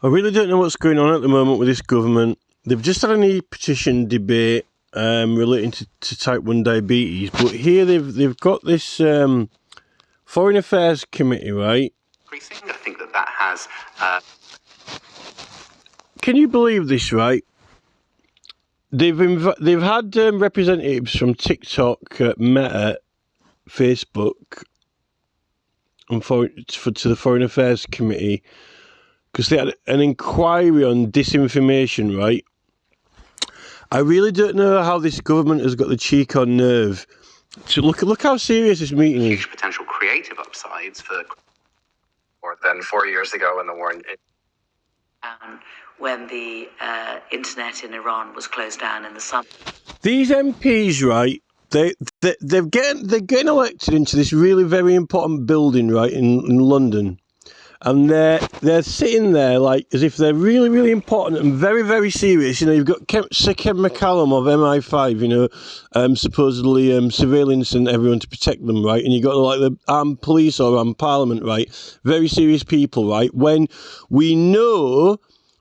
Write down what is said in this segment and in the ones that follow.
I really don't know what's going on at the moment with this government. They've just had an e-petition debate relating to type 1 diabetes, but here they've got this Foreign Affairs Committee, right? I think that has... Can you believe this, right? They've had representatives from TikTok, Meta, Facebook, and to the Foreign Affairs Committee, because they had an inquiry on disinformation, right? I really don't know how this government has got the cheek or nerve to look how serious this meeting is. Huge potential creative upsides for more than 4 years ago when the war when the internet in Iran was closed down in the summer. These MPs, right? They're getting elected into this really very important building, right, in London. And they're sitting there like as if they're really, really important and very, very serious. You know, you've got Sir Ken McCallum of MI5, you know, supposedly surveillance and everyone to protect them, right? And you've got like the armed police or armed parliament, right? Very serious people, right? When we know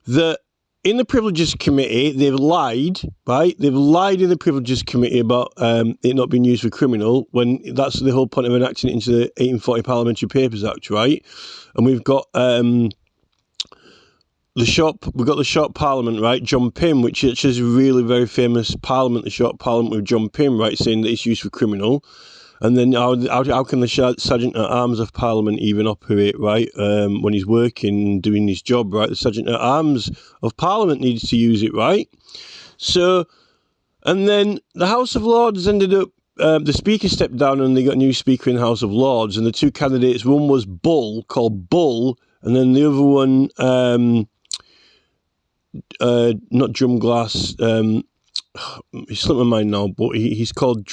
that in the Privileges Committee, they've lied, right? They've lied in the Privileges Committee about it not being used for criminal, when that's the whole point of enacting it into the 1840 Parliamentary Papers Act, right? And we've got the short Parliament, right? John Pym, which is a really very famous Parliament, the short Parliament with John Pym, right, saying that it's used for criminal. And then how can the Sergeant at Arms of Parliament even operate, right, when he's working, doing his job, right? The Sergeant at Arms of Parliament needs to use it, right? So, and then the House of Lords ended up, the Speaker stepped down and they got a new Speaker in the House of Lords, and the two candidates, one was called Bull, and then the other one, not Drumglass, he's slipped my mind now, but he's called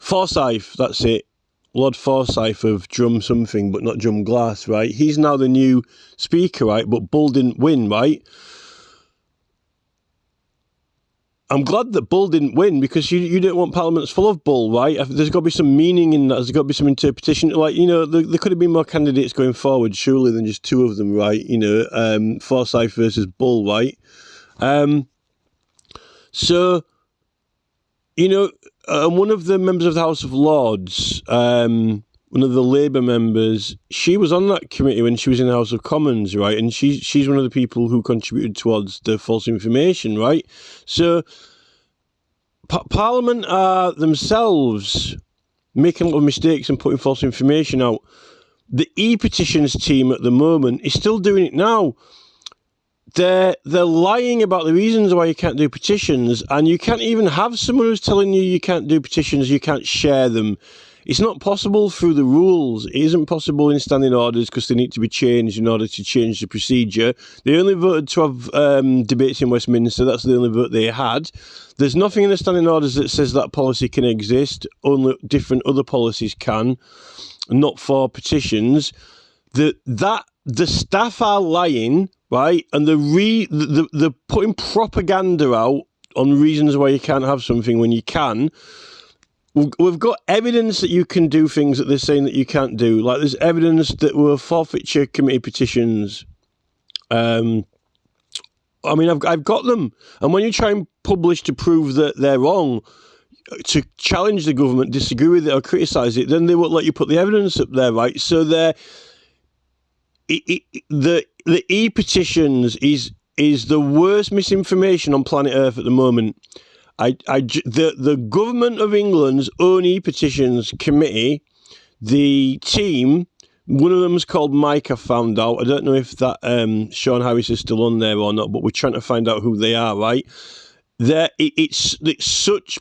Forsyth, that's it. Lord Forsyth of Drum something, but not Drum Glass, right? He's now the new Speaker, right? But Bull didn't win, right? I'm glad that Bull didn't win, because you don't want parliaments full of Bull, right? There's got to be some meaning in that. There's got to be some interpretation. Like, you know, there could have been more candidates going forward, surely, than just two of them, right? You know, Forsyth versus Bull, right? So, you know, one of the members of the House of Lords, one of the Labour members, she was on that committee when she was in the House of Commons, right? And she's one of the people who contributed towards the false information, right? So Parliament are themselves making a lot of mistakes and putting false information out. The e-petitions team at the moment is still doing it now. They're lying about the reasons why you can't do petitions, and you can't even have someone who's telling you can't do petitions, you can't share them. It's not possible through the rules. It isn't possible in standing orders because they need to be changed in order to change the procedure. They only voted to have debates in Westminster. That's the only vote they had. There's nothing in the standing orders that says that policy can exist. Only different other policies can, not for petitions. The staff are lying, right? And they're putting propaganda out on reasons why you can't have something when you can. We've got evidence that you can do things that they're saying that you can't do. Like, there's evidence that were forfeiture committee petitions. I mean, I've got them. And when you try and publish to prove that they're wrong, to challenge the government, disagree with it or criticise it, then they won't let you put the evidence up there, right? So the e-petitions is the worst misinformation on planet Earth at the moment. The government of England's own e-petitions committee, the team, one of them is called Mike, I found out. I don't know if that Sean Harris is still on there or not, but we're trying to find out who they are, right? It's such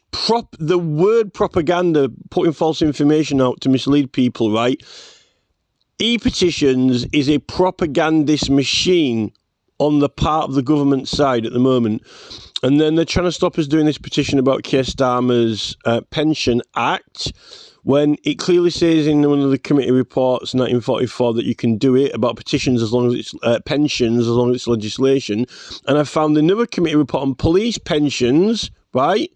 the word propaganda, putting false information out to mislead people, right? E-petitions is a propagandist machine on the part of the government side at the moment. And then they're trying to stop us doing this petition about Keir Starmer's Pension Act, when it clearly says in one of the committee reports, 1944, that you can do it about petitions as long as it's pensions, as long as it's legislation. And I found another committee report on police pensions, right,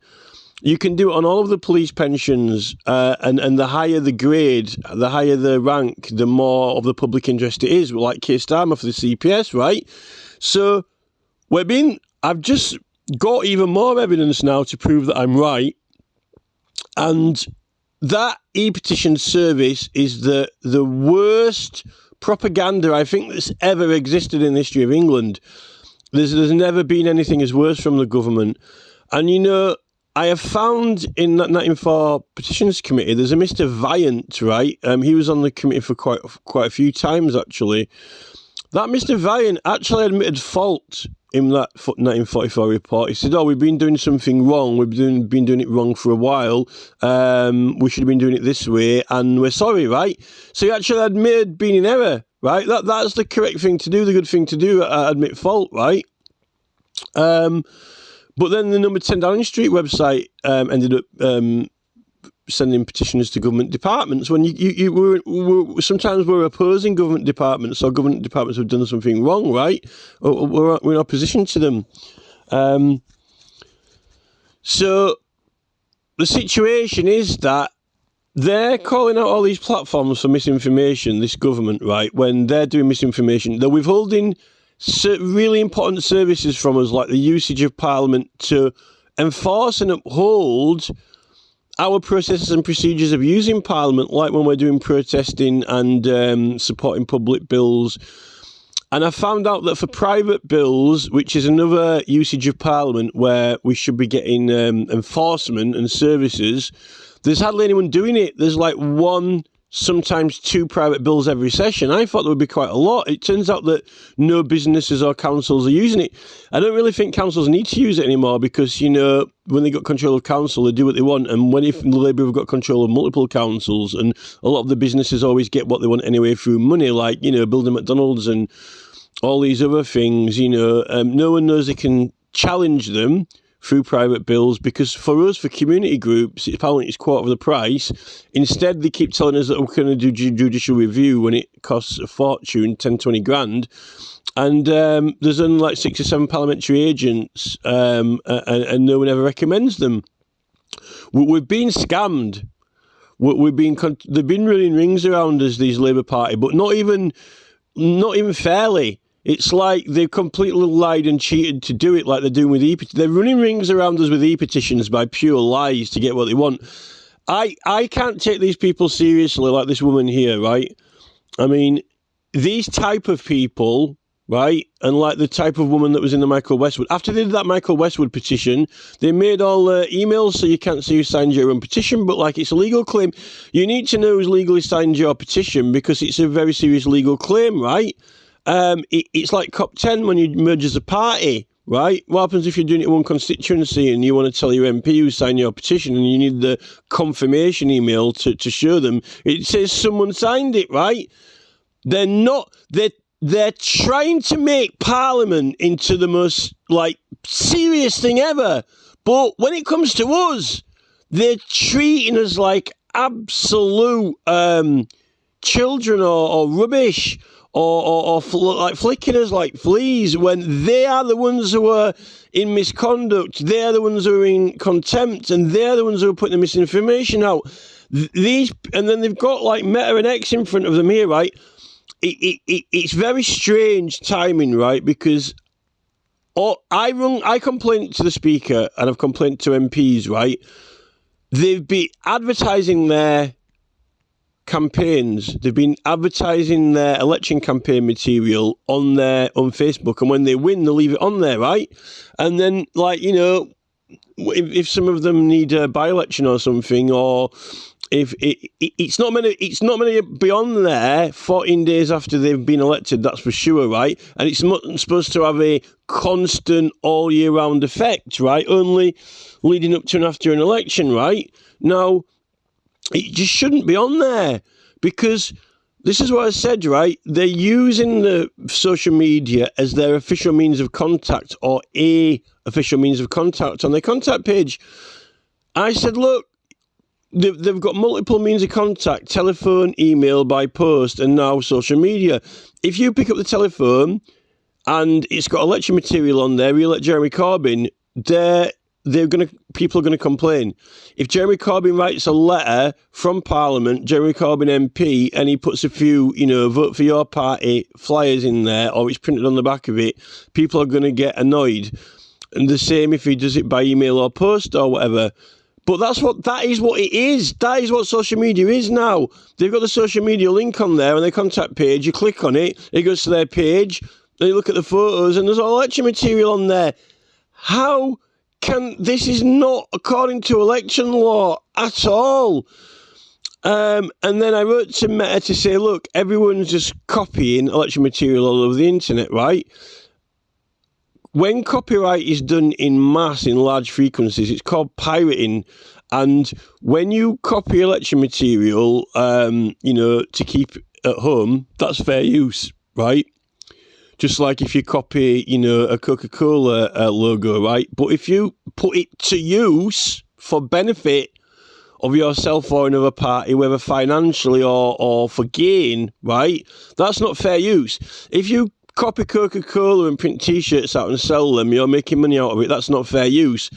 You can do it on all of the police pensions, and the higher the grade, the higher the rank, the more of the public interest it is, like Keir Starmer for the CPS, right? So I've just got even more evidence now to prove that I'm right, and that e-petition service is the worst propaganda I think that's ever existed in the history of England. There's never been anything as worse from the government. And, you know, I have found in that 1994 Petitions Committee, there's a Mr. Viant, right? He was on the committee for quite a few times, actually. That Mr. Viant actually admitted fault in that 1944 report. He said, we've been doing something wrong. We've been doing it wrong for a while. We should have been doing it this way, and we're sorry, right? So he actually admitted being in error, right? That's the correct thing to do, the good thing to do, admit fault, right? But then the number 10 Downing Street website ended up sending petitions to government departments when sometimes we're opposing government departments, or government departments have done something wrong, right? Or we're in opposition to them. So the situation is that they're calling out all these platforms for misinformation, this government, right? When they're doing misinformation, they're withholding really important services from us, like the usage of Parliament to enforce and uphold our processes and procedures of using Parliament, like when we're doing protesting and supporting public bills. And I found out that for private bills, which is another usage of Parliament where we should be getting enforcement and services, there's hardly anyone doing it. There's like one, sometimes two private bills every session. I thought there would be quite a lot. It turns out that no businesses or councils are using it. I don't really think councils need to use it anymore because, you know, when they got control of council, they do what they want. And if Labour have got control of multiple councils, and a lot of the businesses always get what they want anyway through money, like, you know, building McDonald's and all these other things, you know, no one knows they can challenge them through private bills, because for us, for community groups, apparently it's quarter of the price. Instead, they keep telling us that we're going to do judicial review when it costs a fortune, 10, 20 grand. And there's only like 6 or 7 parliamentary agents, and no one ever recommends them. We've been scammed. They've been running rings around us, these Labour Party, but not even fairly. It's like they've completely lied and cheated to do it, like they're doing with e-petitions. They're running rings around us with e-petitions by pure lies to get what they want. I can't take these people seriously, like this woman here, right? I mean, these type of people, right, and like the type of woman that was in the Michael Westwood. After they did that Michael Westwood petition, they made all emails so you can't see who signed your own petition, but like it's a legal claim. You need to know who's legally signed your petition because it's a very serious legal claim, right? It's like Cop 10 when you merge as a party, right? What happens if you're doing it in one constituency and you want to tell your MP who signed your petition and you need the confirmation email to show them? It says someone signed it, right? They're trying to make Parliament into the most, like, serious thing ever. But when it comes to us, they're treating us like absolute children or rubbish. Or like flicking us like fleas, when they are the ones who are in misconduct, they're the ones who are in contempt, and they're the ones who are putting the misinformation out. And then they've got like Meta and X in front of them here, right? It's very strange timing, right? Because I complained to the Speaker and I've complained to MPs, right? They've been advertising their campaigns. They've been advertising their election campaign material on Facebook, and when they win, they leave it on there, right? And then, like, you know, if some of them need a by-election or something, or if it's not many beyond there 14 days after they've been elected, that's for sure, right? And it's not supposed to have a constant all year round effect, right? Only leading up to and after an election, right? Now, it just shouldn't be on there, because this is what I said, right? They're using the social media as their official means of contact, or a official means of contact on their contact page. I said, look, they've got multiple means of contact: telephone, email, by post, and now social media. If you pick up the telephone and it's got election material on there, you elect Jeremy Corbyn, they're people are going to complain. If Jeremy Corbyn writes a letter from Parliament, Jeremy Corbyn MP, and he puts a few, vote for your party flyers in there, or it's printed on the back of it, people are going to get annoyed. And the same if he does it by email or post or whatever. But that is what it is. That is what social media is now. They've got the social media link on there on their contact page. You click on it, it goes to their page, and you look at the photos, and there's all election material on there. How can this is not according to election law at all? And then I wrote to Meta to say, look, everyone's just copying election material all over the internet, right? When copyright is done in mass, in large frequencies, it's called pirating. And when you copy election material, to keep at home, that's fair use, right? Just like if you copy, a Coca-Cola logo, right? But if you put it to use for benefit of yourself or another party, whether financially or for gain, right? That's not fair use. If you copy Coca-Cola and print T-shirts out and sell them, you're making money out of it, that's not fair use.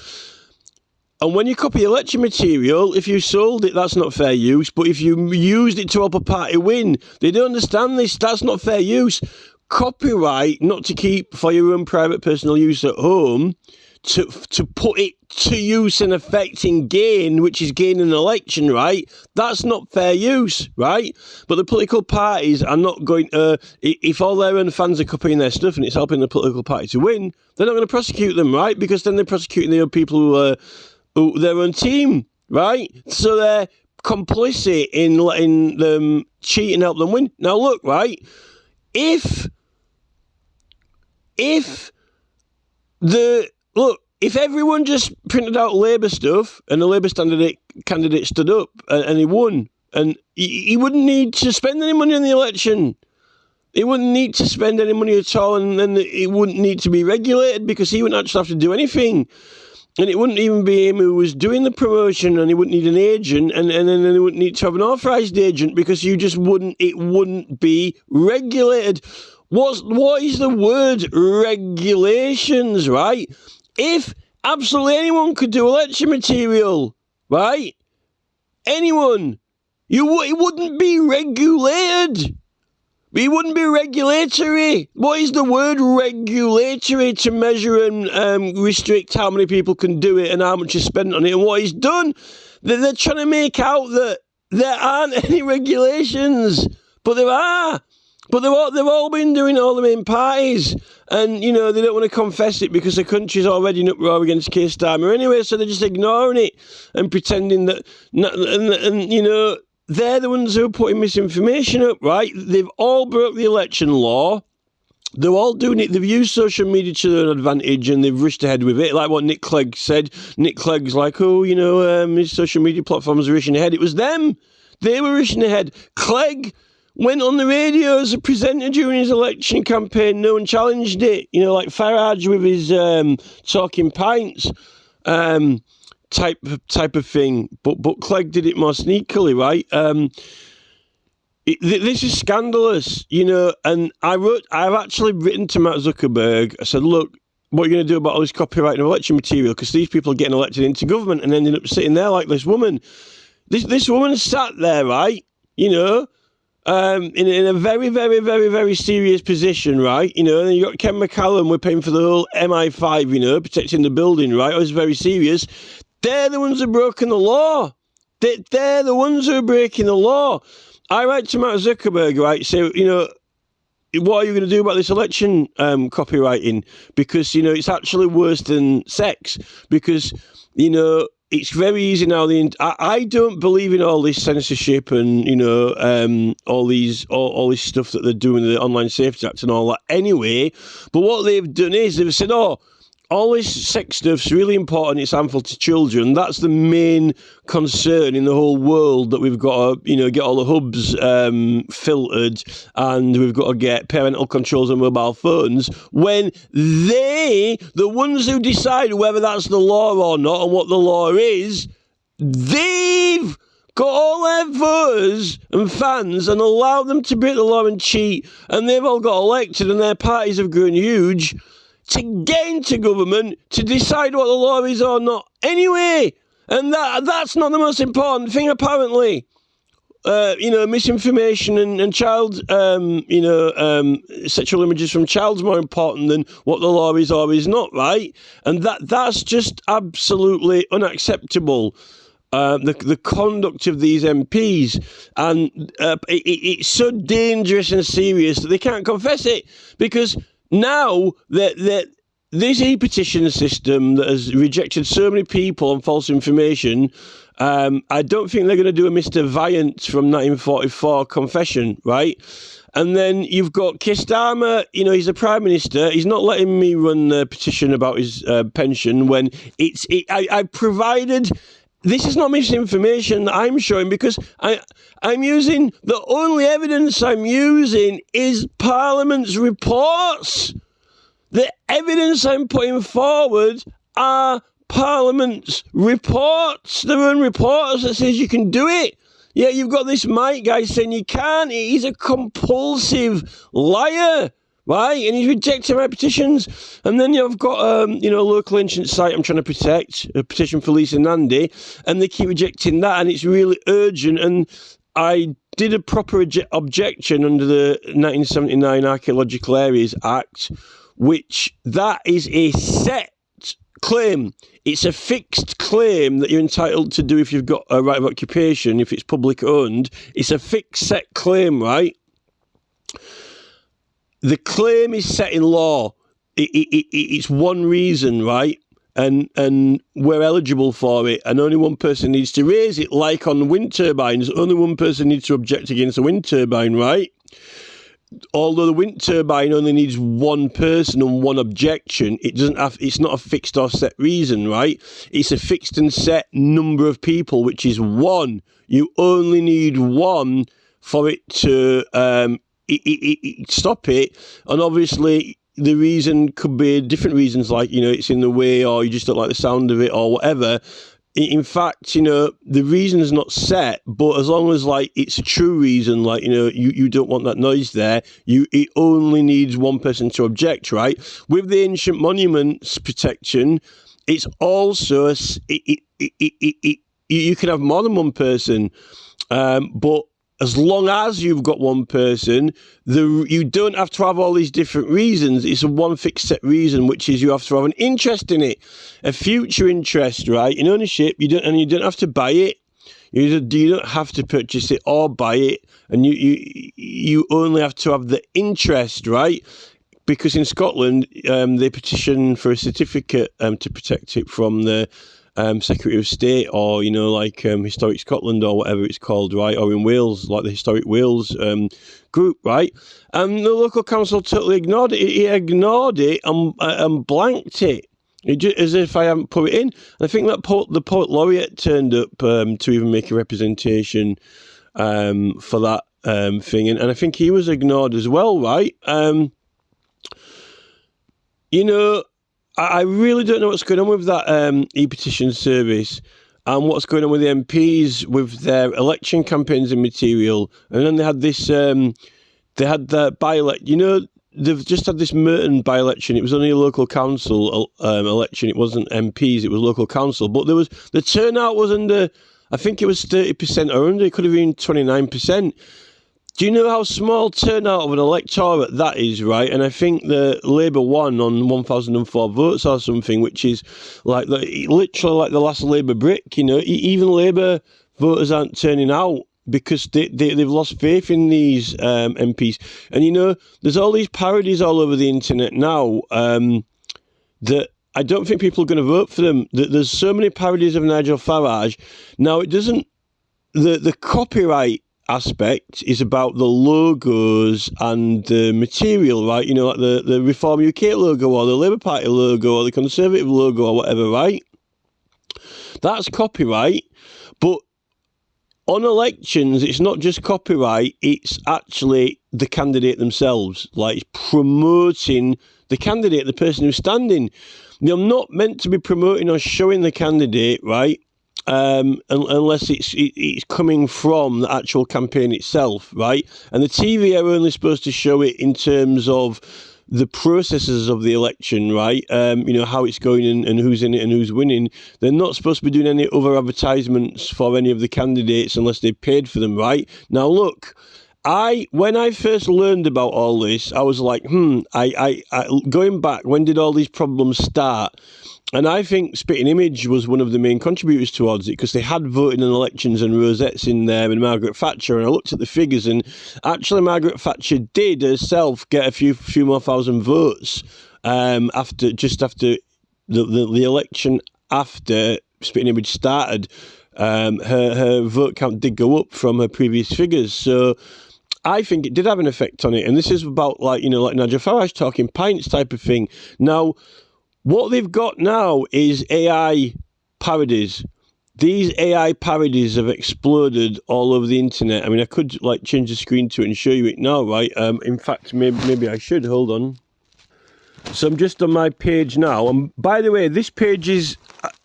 And when you copy election material, if you sold it, that's not fair use. But if you used it to help a party win, they don't understand this, that's not fair use. Copyright, not to keep for your own private personal use at home, to put it to use and affecting gain, which is gain in an election, right? That's not fair use, right? But the political parties are not going to, if all their own fans are copying their stuff and it's helping the political party to win, they're not going to prosecute them, right? Because then they're prosecuting the other people who their own team, right? So they're complicit in letting them cheat and help them win. Now look, right? If everyone just printed out Labour stuff and the Labour candidate stood up and he won, and he wouldn't need to spend any money on the election. He wouldn't need to spend any money at all, and then it wouldn't need to be regulated because he wouldn't actually have to do anything. And it wouldn't even be him who was doing the promotion, and he wouldn't need an agent, and then he wouldn't need to have an authorised agent because it wouldn't be regulated. What is the word regulations, right? If absolutely anyone could do election material, right? Anyone, it wouldn't be regulated. It wouldn't be regulatory. What is the word regulatory? To measure and restrict how many people can do it and how much is spent on it and what is done. They're trying to make out that there aren't any regulations, but there are. But they've all been doing it, all the main parties. And, they don't want to confess it because the country's already in uproar against Keir Starmer anyway, so they're just ignoring it and pretending that, they're the ones who are putting misinformation up, right? They've all broke the election law. They're all doing it. They've used social media to their advantage and they've rushed ahead with it, like what Nick Clegg said. Nick Clegg's like, his social media platforms are rushing ahead. It was them. They were rushing ahead. Clegg went on the radio as a presenter during his election campaign. No one challenged it. Like Farage with his talking pints type of thing. But Clegg did it more sneakily, right? This is scandalous, and I've actually written to Mark Zuckerberg. I said, look, what are you going to do about all this copyright and election material? Because these people are getting elected into government and ending up sitting there like this woman. This woman sat there, right? In a very, very, very, very serious position, right? And then you got Ken McCallum, we're paying for the whole MI5, protecting the building, right? It was very serious. They're the ones who have broken the law. They're the ones who are breaking the law. I write to Mark Zuckerberg, right? Say, what are you going to do about this election copywriting? Because, it's actually worse than sex. Because, it's very easy now. I don't believe in all this censorship and all this stuff that they're doing, the Online Safety Act and all that. Anyway, but what they've done is they've said, all this sex stuff's really important. It's harmful to children. That's the main concern in the whole world, that we've got to, get all the hubs filtered, and we've got to get parental controls on mobile phones. When the ones who decide whether that's the law or not and what the law is, they've got all their voters and fans and allowed them to break the law and cheat, and they've all got elected and their parties have grown huge. to get into government to decide what the law is or not anyway. And that's not the most important thing, apparently. Misinformation and child, sexual images from child's more important than what the law is or is not, right? And that's just absolutely unacceptable. The conduct of these MPs, and it's so dangerous and serious that they can't confess it, because now that this e-petition system that has rejected so many people on false information, I don't think they're going to do a Mr. Viant from 1944 confession, right? And then you've got Keir Starmer, he's the Prime Minister. He's not letting me run a petition about his pension when I provided... This is not misinformation that I'm showing, because I'm using... The only evidence I'm using is Parliament's reports. The evidence I'm putting forward are Parliament's reports, their own reports that says you can do it. Yeah, you've got this Mike guy saying you can't. He's a compulsive liar, right? And he's rejecting my petitions. And then you've got, a local ancient site I'm trying to protect, a petition for Lisa Nandy, and they keep rejecting that, and it's really urgent. And I did a proper objection under the 1979 Archaeological Areas Act, which that is a set claim. It's a fixed claim that you're entitled to do if you've got a right of occupation, if it's public owned. It's a fixed set claim, right? The claim is set in law. It's one reason, right? And we're eligible for it, and only one person needs to raise it, like on wind turbines. Only one person needs to object against a wind turbine, right? Although the wind turbine only needs one person and one objection, it's not a fixed or set reason, right? It's a fixed and set number of people, which is one. You only need one for it to stop it. And obviously the reason could be different reasons, like, it's in the way, or you just don't like the sound of it, or whatever. In fact, the reason is not set, but as long as, it's a true reason, you don't want that noise there, it only needs one person to object, right? With the ancient monuments protection, it's also, you can have more than one person, but as long as you've got one person, you don't have to have all these different reasons. It's a one fixed set reason, which is you have to have an interest in it, a future interest, right? In ownership, you don't have to buy it. You don't have to purchase it or buy it, and you only have to have the interest, right? Because in Scotland, they petition for a certificate to protect it from the Secretary of State, or Historic Scotland, or whatever it's called, right? Or in Wales, like the Historic Wales group, right? And the local council totally ignored it. He ignored it and blanked it, as if I haven't put it in. And I think that the poet laureate turned up to even make a representation for that thing, and I think he was ignored as well, right? I really don't know what's going on with that e-petition service, and what's going on with the MPs with their election campaigns and material. And then they had this, they had the by-election. They've just had this Merton by-election. It was only a local council election. It wasn't MPs, it was local council. But the turnout was under, I think it was 30% or under. It could have been 29%. Do you know how small turnout of an electorate that is, right? And I think the Labour won on 1,004 votes or something, which is literally like the last Labour brick. Even Labour voters aren't turning out because they've lost faith in these MPs. And there's all these parodies all over the internet now that I don't think people are going to vote for them. There's so many parodies of Nigel Farage. Now, it doesn't... The copyright aspect is about the logos and the material, right? Like the Reform UK logo, or the Labour Party logo, or the Conservative logo, or whatever, right? That's copyright. But on elections, it's not just copyright, it's actually the candidate themselves. Like, it's promoting the candidate, the person who's standing. They're not meant to be promoting or showing the candidate, right? Unless it's coming from the actual campaign itself, right? And the TV are only supposed to show it in terms of the processes of the election, right? How it's going and who's in it and who's winning. They're not supposed to be doing any other advertisements for any of the candidates unless they paid for them, right? Now, look, when I first learned about all this, I was like, I going back, when did all these problems start? And I think Spitting Image was one of the main contributors towards it, because they had voting in elections and Rosettes in there and Margaret Thatcher. And I looked at the figures, and actually Margaret Thatcher did herself get a few more thousand votes after the election after Spitting Image started. Her vote count did go up from her previous figures. So I think it did have an effect on it. And this is about like Nigel Farage talking pints type of thing. Now, what they've got now is AI parodies. These AI parodies have exploded all over the internet. I mean, I could change the screen to it and show you it now, right? In fact, maybe I should. Hold on. So I'm just on my page now. And by the way, this page is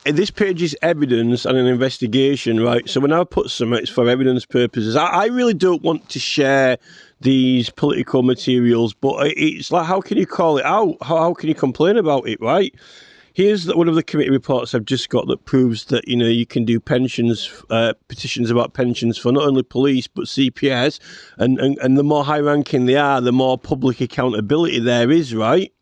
evidence and an investigation, right? So when I put some, it's for evidence purposes. I really don't want to share these political materials, but it's like, how can you call it out? How can you complain about it, right? Here's one of the committee reports I've just got that proves that, you can do petitions about pensions for not only police, but CPS. And the more high ranking they are, the more public accountability there is, right?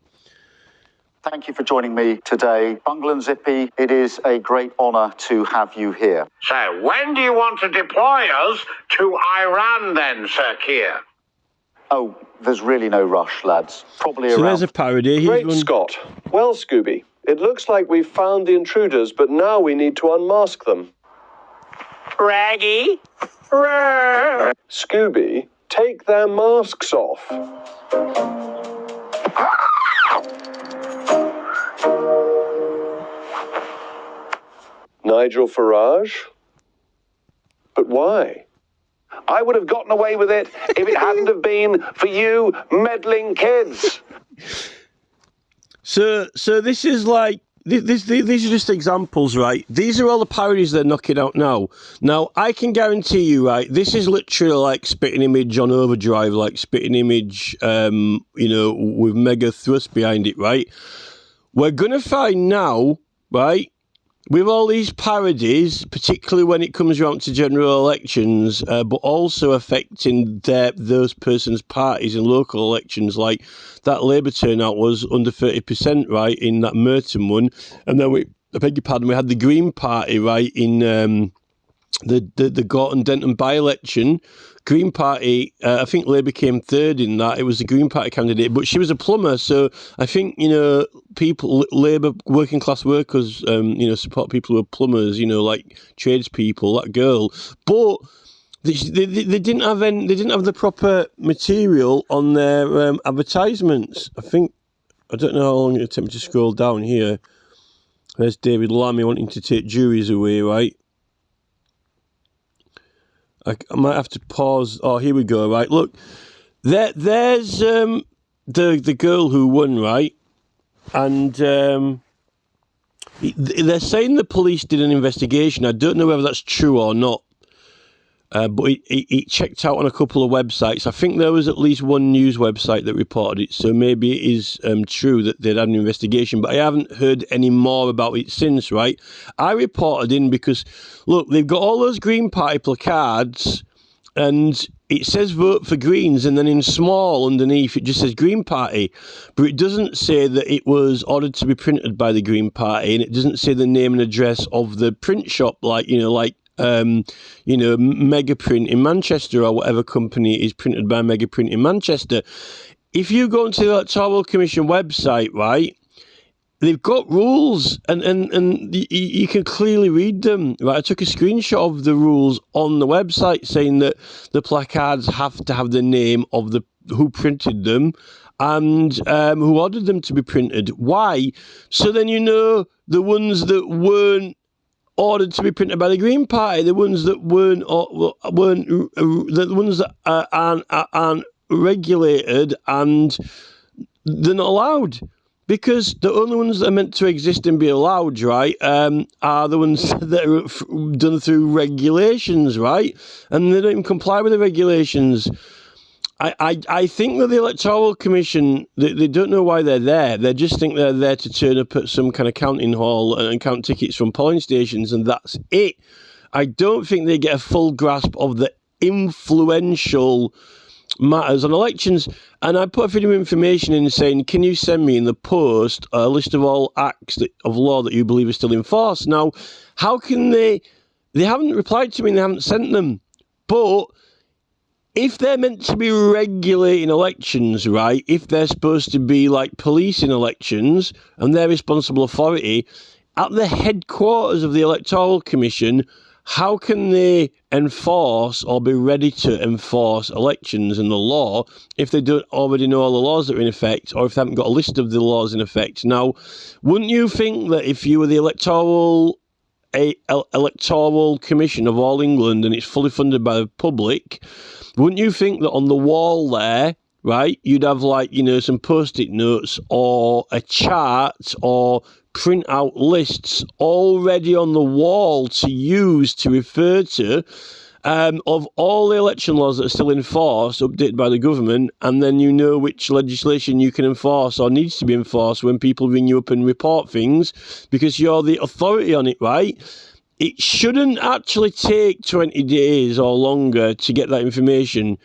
Thank you for joining me today. Bungle and Zippy, it is a great honour to have you here. So, when do you want to deploy us to Iran then, Sir Keir? Oh, there's really no rush, lads. Probably So around... there's a parody. Great Scott. Well, Scooby, it looks like we've found the intruders, but now we need to unmask them. Raggy? Scooby, take their masks off. Nigel Farage? But why? I would have gotten away with it if it hadn't have been for you meddling kids. So this is like these are just examples, right? These are all the parodies they're knocking out now. Now I can guarantee you, right? This is literally like Spitting Image on overdrive, like Spitting Image, with mega thrust behind it, right? We're gonna find now, right? With all these parodies, particularly when it comes around to general elections, but also affecting those persons' parties in local elections, like that Labour turnout was under 30%, right, in that Merton one. And then I beg your pardon, we had the Green Party, right, in the Gorton Denton by-election. Green Party, I think Labour came third in that. It was the Green Party candidate, but she was a plumber. So I think, people, Labour, working class workers, support people who are plumbers, like tradespeople, that girl. But they didn't have the proper material on their advertisements. I don't know how long it'll take me to scroll down here. There's David Lammy wanting to take juries away, right? I might have to pause. Oh, here we go. Right, look, there's the girl who won, right, and they're saying the police did an investigation. I don't know whether that's true or not, but it checked out on a couple of websites. I think there was at least one news website that reported it, so maybe it is true that they'd had an investigation, but I haven't heard any more about it since, right? I reported in because, look, they've got all those Green Party placards, and it says vote for Greens, and then in small underneath it just says Green Party, but it doesn't say that it was ordered to be printed by the Green Party, and it doesn't say the name and address of the print shop, like Megaprint in Manchester or whatever company is printed by Megaprint in Manchester. If you go onto the Electoral Commission website, right, they've got rules and you can clearly read them, right? I took a screenshot of the rules on the website saying that the placards have to have the name of who printed them and who ordered them to be printed. Why? So then the ones that weren't ordered to be printed by the Green Party, the ones that weren't the ones that aren't regulated, and they're not allowed, because the only ones that are meant to exist and be allowed, right, are the ones that are done through regulations, right, and they don't even comply with the regulations. I think that the Electoral Commission, they don't know why they're there. They just think they're there to turn up at some kind of counting hall and count tickets from polling stations, and that's it. I don't think they get a full grasp of the influential matters on elections. And I put a freedom of information in saying, can you send me in the post a list of all acts of law that you believe are still in force? Now, how can they haven't replied to me and they haven't sent them. But if they're meant to be regulating elections, right, if they're supposed to be like policing elections and they're responsible authority, at the headquarters of the Electoral Commission, how can they enforce or be ready to enforce elections and the law if they don't already know all the laws that are in effect, or if they haven't got a list of the laws in effect? Now, wouldn't you think that if you were the Electoral Commission of all England and it's fully funded by the public, wouldn't you think that on the wall there, right, you'd have like, you know, some post-it notes or a chart or print out lists already on the wall to use to refer to of all the election laws that are still in force, updated by the government, and then you know which legislation you can enforce or needs to be enforced when people ring you up and report things because you're the authority on it, right? It shouldn't actually take 20 days or longer to get that information.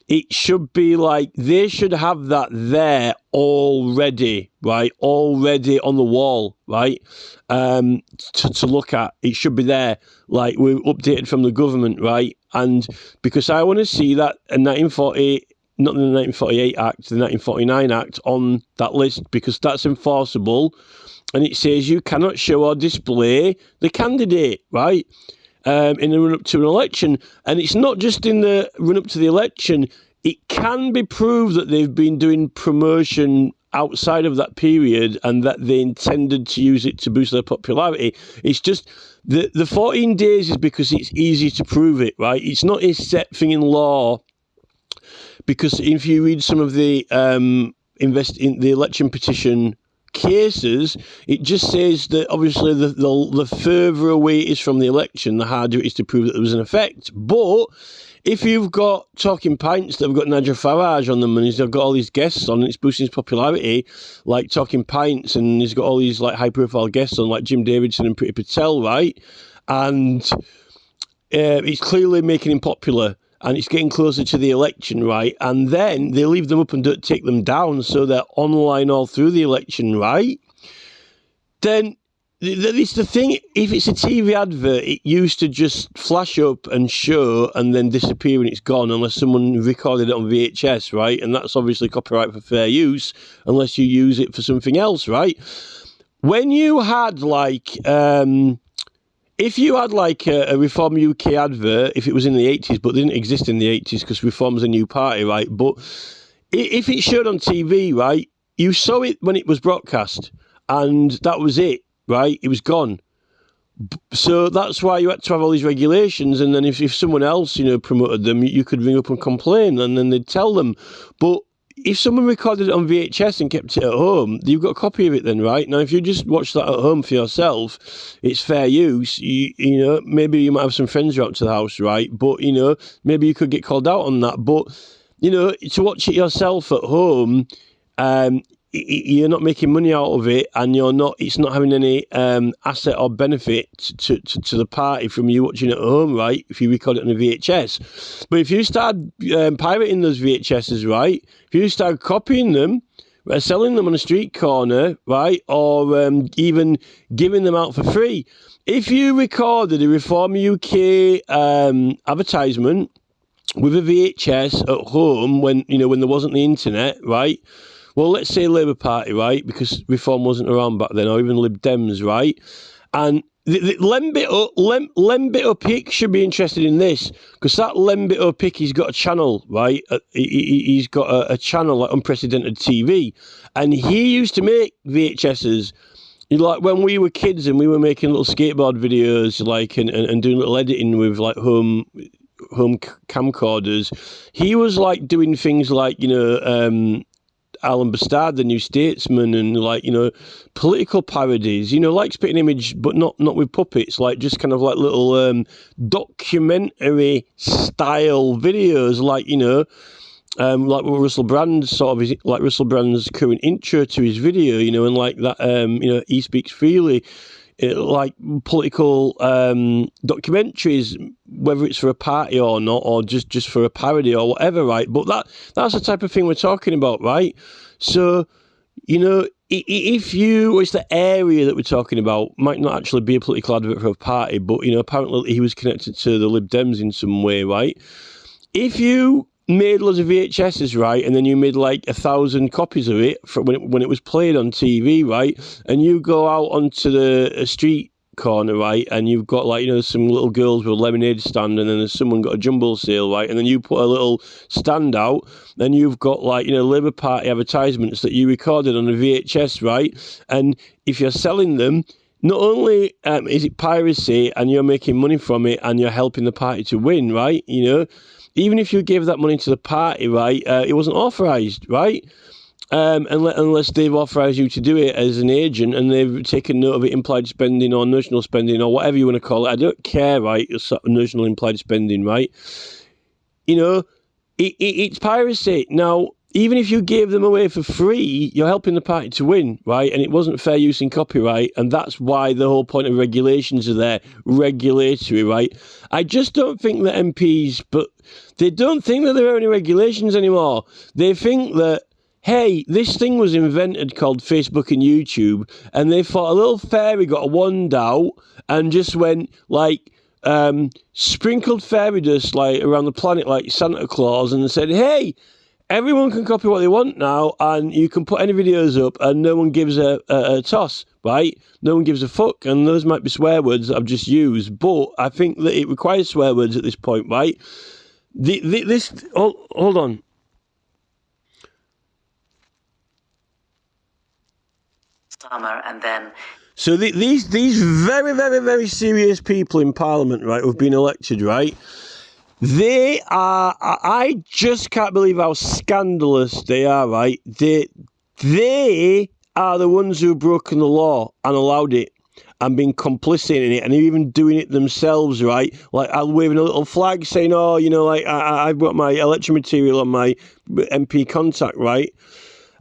It should be like they should have that there already, right? Already on the wall, right? To look at. It should be there, like we're updated from the government, right? And because I want to see that in 1948, not the 1948 Act, the 1949 Act on that list, because that's enforceable. And it says you cannot show or display the candidate, right? In the run-up to an election. And it's not just in the run-up to the election. It can be proved that they've been doing promotion outside of that period and that they intended to use it to boost their popularity. It's just the 14 days is because it's easy to prove it, right? It's not a set thing in law, because if you read some of the the election petition cases, it just says that obviously the further away it is from the election, the harder it is to prove that there was an effect. But if you've got Talking Pints that have got Nigel Farage on them and he's got all these guests on and it's boosting his popularity, like Talking Pints, and he's got all these like high profile guests on like Jim Davidson and Priti Patel, right? And it's clearly making him popular. And it's getting closer to the election, right? And then they leave them up and don't take them down, so they're online all through the election, right? Then it's the thing, if it's a TV advert, it used to just flash up and show and then disappear when it's gone, unless someone recorded it on VHS, right? And that's obviously copyright for fair use, unless you use it for something else, right? When you had like... if you had like a Reform UK advert, if it was in the 80s, but didn't exist in the 80s because Reform's a new party, right? But if it showed on TV, right, you saw it when it was broadcast and that was it, right? It was gone. So that's why you had to have all these regulations. And then if someone else, you know, promoted them, you could ring up and complain and then they'd tell them. But if someone recorded it on VHS and kept it at home, you've got a copy of it then, right? Now, if you just watch that at home for yourself, it's fair use. You know, maybe you might have some friends out to the house, right? But, you know, maybe you could get called out on that. But, you know, to watch it yourself at home, you're not making money out of it, and it's not having any asset or benefit to the party from you watching it at home, right? If you record it on a VHS. But if you start pirating those VHSs, right? If you start copying them, selling them on a street corner, right? Or even giving them out for free. If you recorded a Reform UK advertisement with a VHS at home when there wasn't the internet, right? Well, let's say Labour Party, right? Because Reform wasn't around back then, or even Lib Dems, right? And the Lembit Pick should be interested in this, because that Lembit Pick, he's got a channel, right? He's got a channel like Unprecedented TV, and he used to make VHSs. Like when we were kids and we were making little skateboard videos, like and doing little editing with like home camcorders. He was like doing things like Alan Bastard, the New Statesman, and like, political parodies, like Spitting Image, but not with puppets, like just kind of like little documentary style videos, like, like what Russell Brand sort of is, like Russell Brand's current intro to his video, you know, and like that, you know, he speaks freely, like political documentaries, whether it's for a party or not, or just for a parody or whatever, right? But that's the type of thing we're talking about, right? So, you know, if it's the area that we're talking about, might not actually be a political advert for a party, but, you know, apparently he was connected to the Lib Dems in some way, right? If you made loads of VHSs, right, and then you made like 1,000 copies of it for when it was played on TV, right, and you go out onto the street corner, right, and you've got like, you know, some little girls with a lemonade stand, and then there's someone got a jumble sale, right, and then you put a little stand out, then you've got like, you know, Labour Party advertisements that you recorded on a VHS, right, and if you're selling them, not only is it piracy and you're making money from it and you're helping the party to win, right, you know, even if you gave that money to the party, right, it wasn't authorised, right? Unless they've authorised you to do it as an agent and they've taken note of it, implied spending or notional spending or whatever you want to call it. I don't care, right? It's sort of notional implied spending, right? You know, it's piracy. Now, even if you gave them away for free, you're helping the party to win, right? And it wasn't fair use in copyright, and that's why the whole point of regulations are there, regulatory, right? I just don't think that MPs, but they don't think that there are any regulations anymore. They think that, hey, this thing was invented called Facebook and YouTube, and they thought a little fairy got a wand out and just went like, sprinkled fairy dust like around the planet like Santa Claus and said, hey, everyone can copy what they want now, and you can put any videos up, and no one gives a toss, right? No one gives a fuck, and those might be swear words that I've just used, but I think that it requires swear words at this point, right? Hold on. Summer and then So these very, very, very serious people in Parliament, right, who've been elected, right? They are, I just can't believe how scandalous they are, right? They are the ones who've broken the law and allowed it and been complicit in it and even doing it themselves, right? Like, I'll waving a little flag saying, oh, you know, like, I've got my election material on my MP contact, right?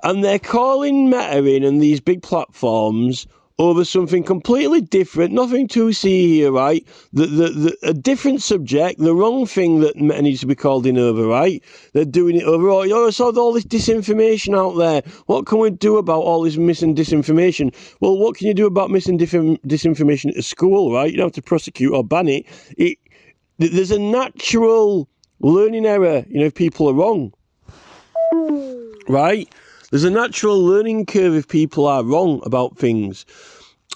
And they're calling Meta in and these big platforms over something completely different, nothing to see here, right? A different subject, the wrong thing that Meta needs to be called in over, right? They're doing it over, oh, so all this disinformation out there. What can we do about all this mis and disinformation? Well, what can you do about mis and disinformation at school, right? You don't have to prosecute or ban it. There's a natural learning error, you know, if people are wrong, right? There's a natural learning curve if people are wrong about things.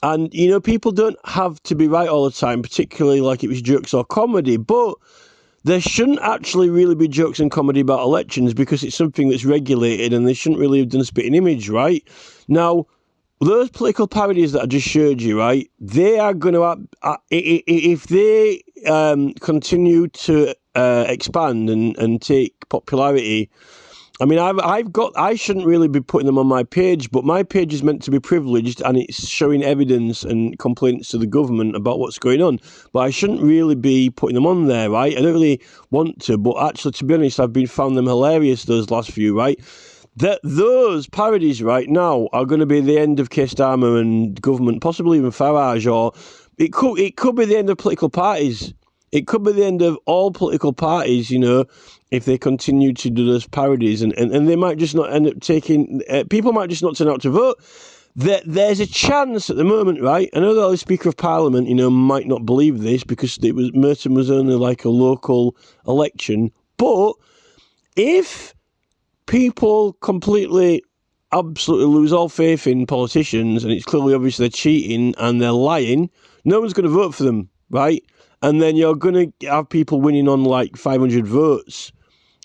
And, you know, people don't have to be right all the time, particularly like it was jokes or comedy. But there shouldn't actually really be jokes and comedy about elections because it's something that's regulated and they shouldn't really have done a spitting image, right? Now, those political parodies that I just showed you, right, they are going to, if they continue to expand and take popularity, I mean, I shouldn't really be putting them on my page, but my page is meant to be privileged and it's showing evidence and complaints to the government about what's going on. But I shouldn't really be putting them on there, right? I don't really want to, but actually, to be honest, I've found them hilarious those last few, right? Those parodies right now are going to be the end of Keir Starmer and government, possibly even Farage, or it could be the end of political parties. It could be the end of all political parties, you know, if they continue to do those parodies, and they might just not end up taking, people might just not turn out to vote. There's a chance at the moment, right? I know that the Speaker of Parliament, you know, might not believe this because Merton was only like a local election, but if people completely, absolutely lose all faith in politicians, and it's clearly obvious they're cheating and they're lying, no one's going to vote for them, right? And then you're going to have people winning on like 500 votes,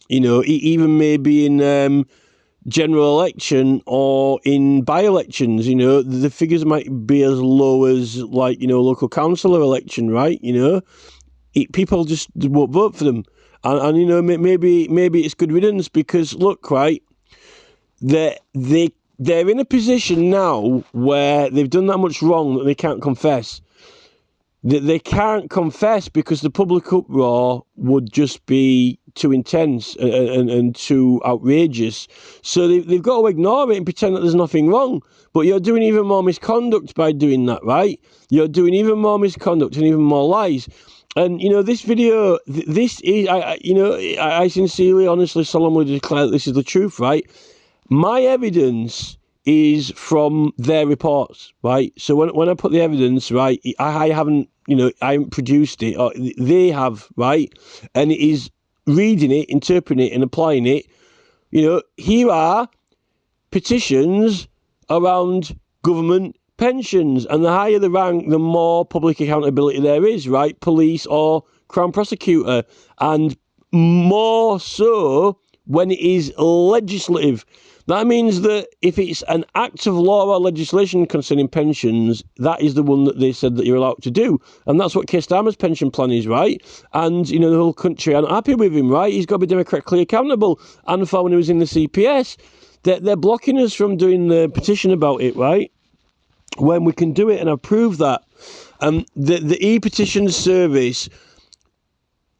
you know, even maybe in general election or in by-elections, you know, the figures might be as low as like, you know, local councillor election, right? You know, people just won't vote for them. And you know, maybe it's good riddance because look, right, they're in a position now where they've done that much wrong that they can't confess. They can't confess because the public uproar would just be too intense and too outrageous. So they've got to ignore it and pretend that there's nothing wrong. But you're doing even more misconduct by doing that, right? You're doing even more misconduct and even more lies. And, you know, this video, this is, I sincerely, honestly, solemnly declare that this is the truth, right? My evidence is from their reports, right? So when I put the evidence, right, I haven't produced it, or they have, right? And it is reading it, interpreting it, and applying it. You know, here are petitions around government pensions, and the higher the rank, the more public accountability there is, right? Police or Crown Prosecutor, and more so when it is legislative. That means that if it's an act of law or legislation concerning pensions, that is the one that they said that you're allowed to do. And that's what Keir Starmer's pension plan is, right? And, you know, the whole country aren't happy with him, right? He's got to be democratically accountable. And for when he was in the CPS, they're blocking us from doing the petition about it, right? When we can do it, and I've proved that. The e-petition service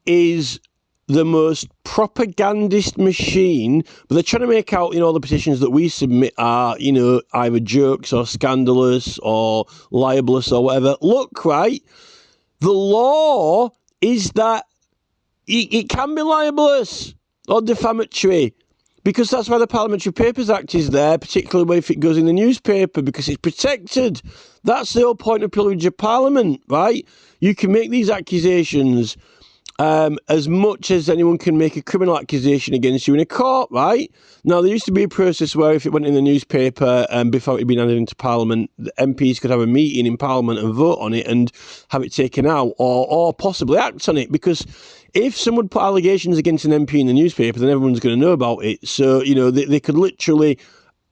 is the most propagandist machine, but they're trying to make out, you know, the petitions that we submit are, you know, either jokes or scandalous or libelous or whatever. Look, right, the law is that it can be libelous or defamatory, because that's why the Parliamentary Papers Act is there, particularly if it goes in the newspaper, because it's protected. That's the whole point of privilege of Parliament, right? You can make these accusations as much as anyone can make a criminal accusation against you in a court, right? Now, there used to be a process where if it went in the newspaper before it had been handed into Parliament, the MPs could have a meeting in Parliament and vote on it and have it taken out, or possibly act on it, because if someone put allegations against an MP in the newspaper, then everyone's going to know about it. So, you know, they could literally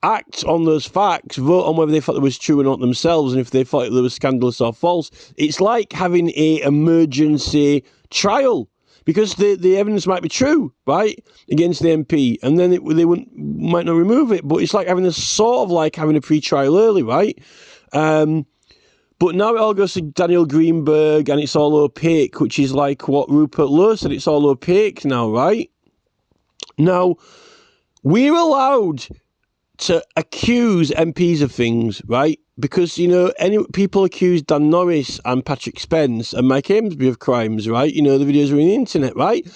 act on those facts, vote on whether they thought it was true or not themselves, and if they thought it was scandalous or false. It's like having a emergency trial, because the evidence might be true, right, against the MP, and then they might not remove it. But it's like having having a pre-trial early, right? But now it all goes to Daniel Greenberg, and it's all opaque, which is like what Rupert Lowe said. It's all opaque now, right? Now, we're allowed to accuse MPs of things, right? Because, you know, people accuse Dan Norris and Patrick Spence and Mike Amesbury of crimes, right? You know, the videos are on the internet, right?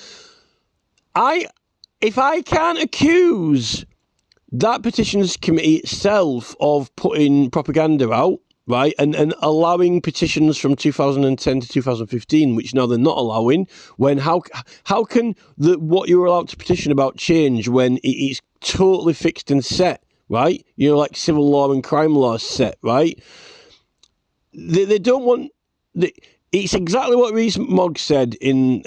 If I can't accuse that petitions committee itself of putting propaganda out, right, and allowing petitions from 2010 to 2015, which now they're not allowing, when how can what you're allowed to petition about change when it's totally fixed and set, right? You know, like civil law and crime law set, right? They don't want... It's exactly what Rees-Mogg said in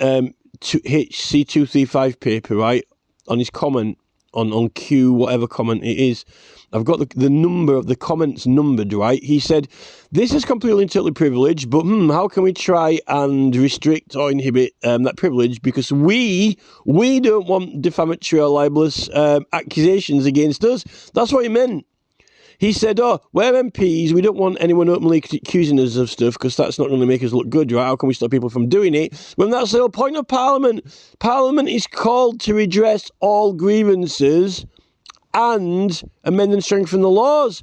HC235 paper, right, on his comment on Q, whatever comment it is. I've got the number of the comments numbered, right? He said, this is completely and totally privileged, but how can we try and restrict or inhibit that privilege? Because we don't want defamatory or libelous accusations against us. That's what he meant. He said, we're MPs, we don't want anyone openly accusing us of stuff, because that's not going to make us look good, right? How can we stop people from doing it? When that's the whole point of Parliament. Parliament is called to redress all grievances and amend and strengthen the laws,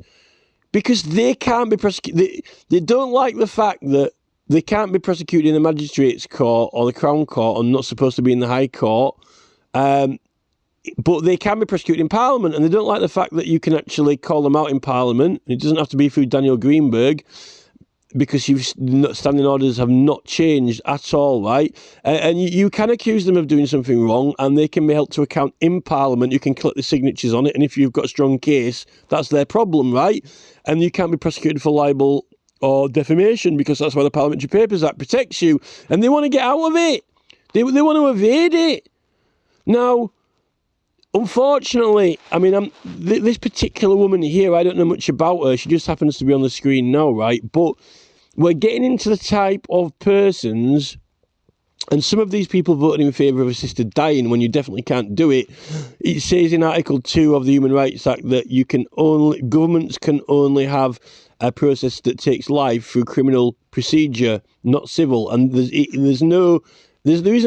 because they can't be prosecuted. They don't like the fact that they can't be prosecuted in the Magistrates' Court or the Crown Court, and not supposed to be in the High Court, but they can be prosecuted in Parliament, and they don't like the fact that you can actually call them out in Parliament. It doesn't have to be through Daniel Greenberg, because standing orders have not changed at all, right? And you can accuse them of doing something wrong, and they can be held to account in Parliament. You can collect the signatures on it, and if you've got a strong case, that's their problem, right? And you can't be prosecuted for libel or defamation, because that's why the Parliamentary Papers Act protects you. And they want to get out of it. They want to evade it. Now, unfortunately, I mean, this particular woman here, I don't know much about her. She just happens to be on the screen now, right? But we're getting into the type of persons, and some of these people voted in favour of assisted dying when you definitely can't do it. It says in Article 2 of the Human Rights Act that governments can only have a process that takes life through criminal procedure, not civil. And there isn't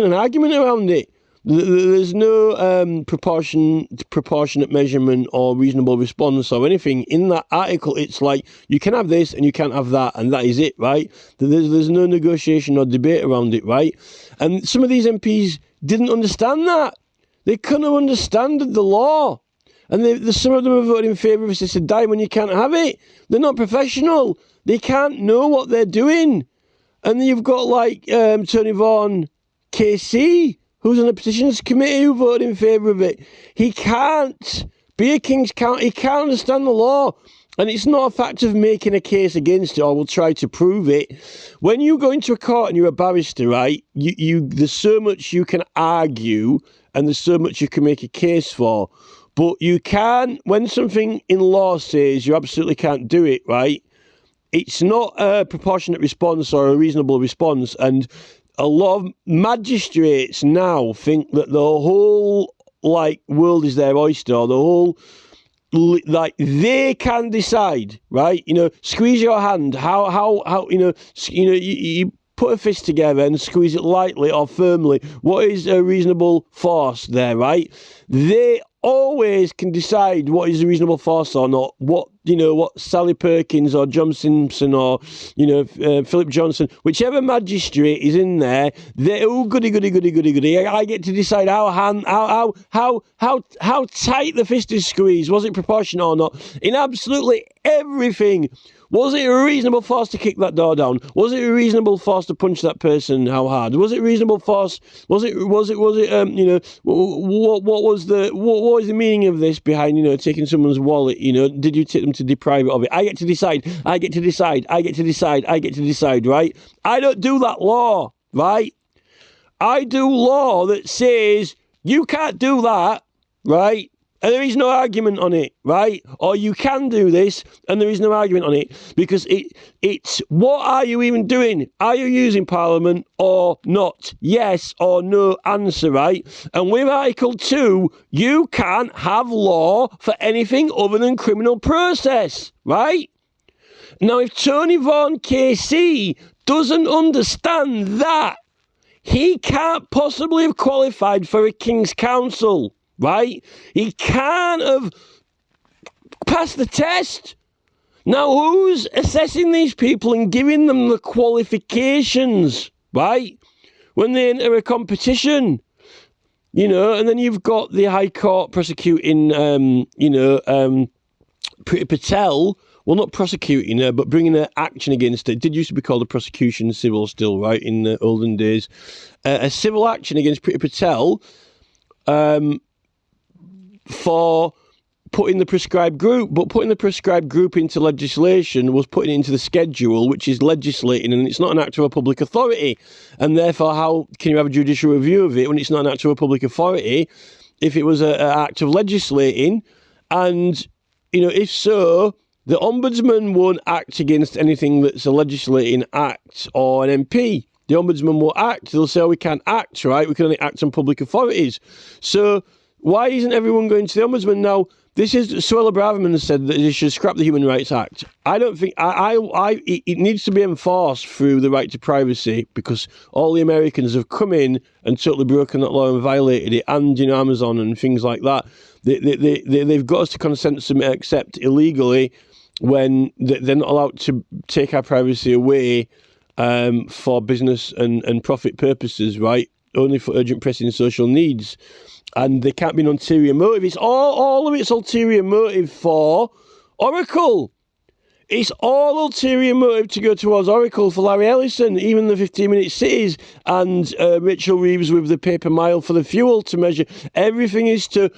an argument around it. There's no proportionate measurement or reasonable response or anything in that article. It's like you can have this and you can't have that, and that is it, right? There's no negotiation or debate around it, right? And some of these MPs didn't understand that. They couldn't understand the law. And some of them have voted in favour of assisted dying when you can't have it. They're not professional. They can't know what they're doing. And then you've got like Tony Vaughan KC, who's on the petitions committee, who voted in favour of it. He can't be a King's County. He can't understand the law. And it's not a fact of making a case against it, or we'll try to prove it. When you go into a court and you're a barrister, right, there's so much you can argue and there's so much you can make a case for. But you can, when something in law says you absolutely can't do it, right, it's not a proportionate response or a reasonable response. And a lot of magistrates now think that the whole, like, world is their oyster, or the whole, like, they can decide, right? You know, squeeze your hand. How you put a fist together and squeeze it lightly or firmly. What is a reasonable force there, right? They always can decide what is a reasonable force or not. What Sally Perkins or John Simpson or Philip Johnson, whichever magistrate is in there, they goody. I get to decide how tight the fist is squeezed. Was it proportional or not? In absolutely everything. Was it a reasonable force to kick that door down? Was it a reasonable force to punch that person? How hard? Was it a reasonable force? What was the meaning of this behind, taking someone's wallet? Did you take them to deprive it of it? I get to decide, right? I don't do that law, right? I do law that says you can't do that, right? And there is no argument on it, right? Or you can do this, and there is no argument on it, because it's what are you even doing? Are you using Parliament or not? Yes or no answer, right? And with Article 2, you can't have law for anything other than criminal process, right? Now, if Tony Vaughan KC doesn't understand that, he can't possibly have qualified for a King's Council. Right? He can't have passed the test. Now, who's assessing these people and giving them the qualifications, right? When they enter a competition, and then you've got the High Court prosecuting, Priti Patel. Well, not prosecuting her, but bringing an action against her. It did used to be called a prosecution civil still, right, in the olden days. A civil action against Priti Patel, for putting the prescribed group, but putting the prescribed group into legislation was putting it into the schedule, which is legislating, and it's not an act of a public authority. And therefore, how can you have a judicial review of it when it's not an act of a public authority if it was an act of legislating? And, if so, the Ombudsman won't act against anything that's a legislating act or an MP. The Ombudsman won't act. They'll say, we can't act, right? We can only act on public authorities. So why isn't everyone going to the Ombudsman now? This is Suella Braverman has said that they should scrap the Human Rights Act. I don't think it needs to be enforced through the right to privacy, because all the Americans have come in and totally broken that law and violated it, and Amazon and things like that. They've got us to consent to accept illegally when they're not allowed to take our privacy away for business and profit purposes, right? Only for urgent pressing social needs. And there can't be an ulterior motive. It's all of it's ulterior motive for Oracle. It's all ulterior motive to go towards Oracle for Larry Ellison, even the 15-minute cities, and Rachel Reeves with the paper mile for the fuel to measure. Everything is to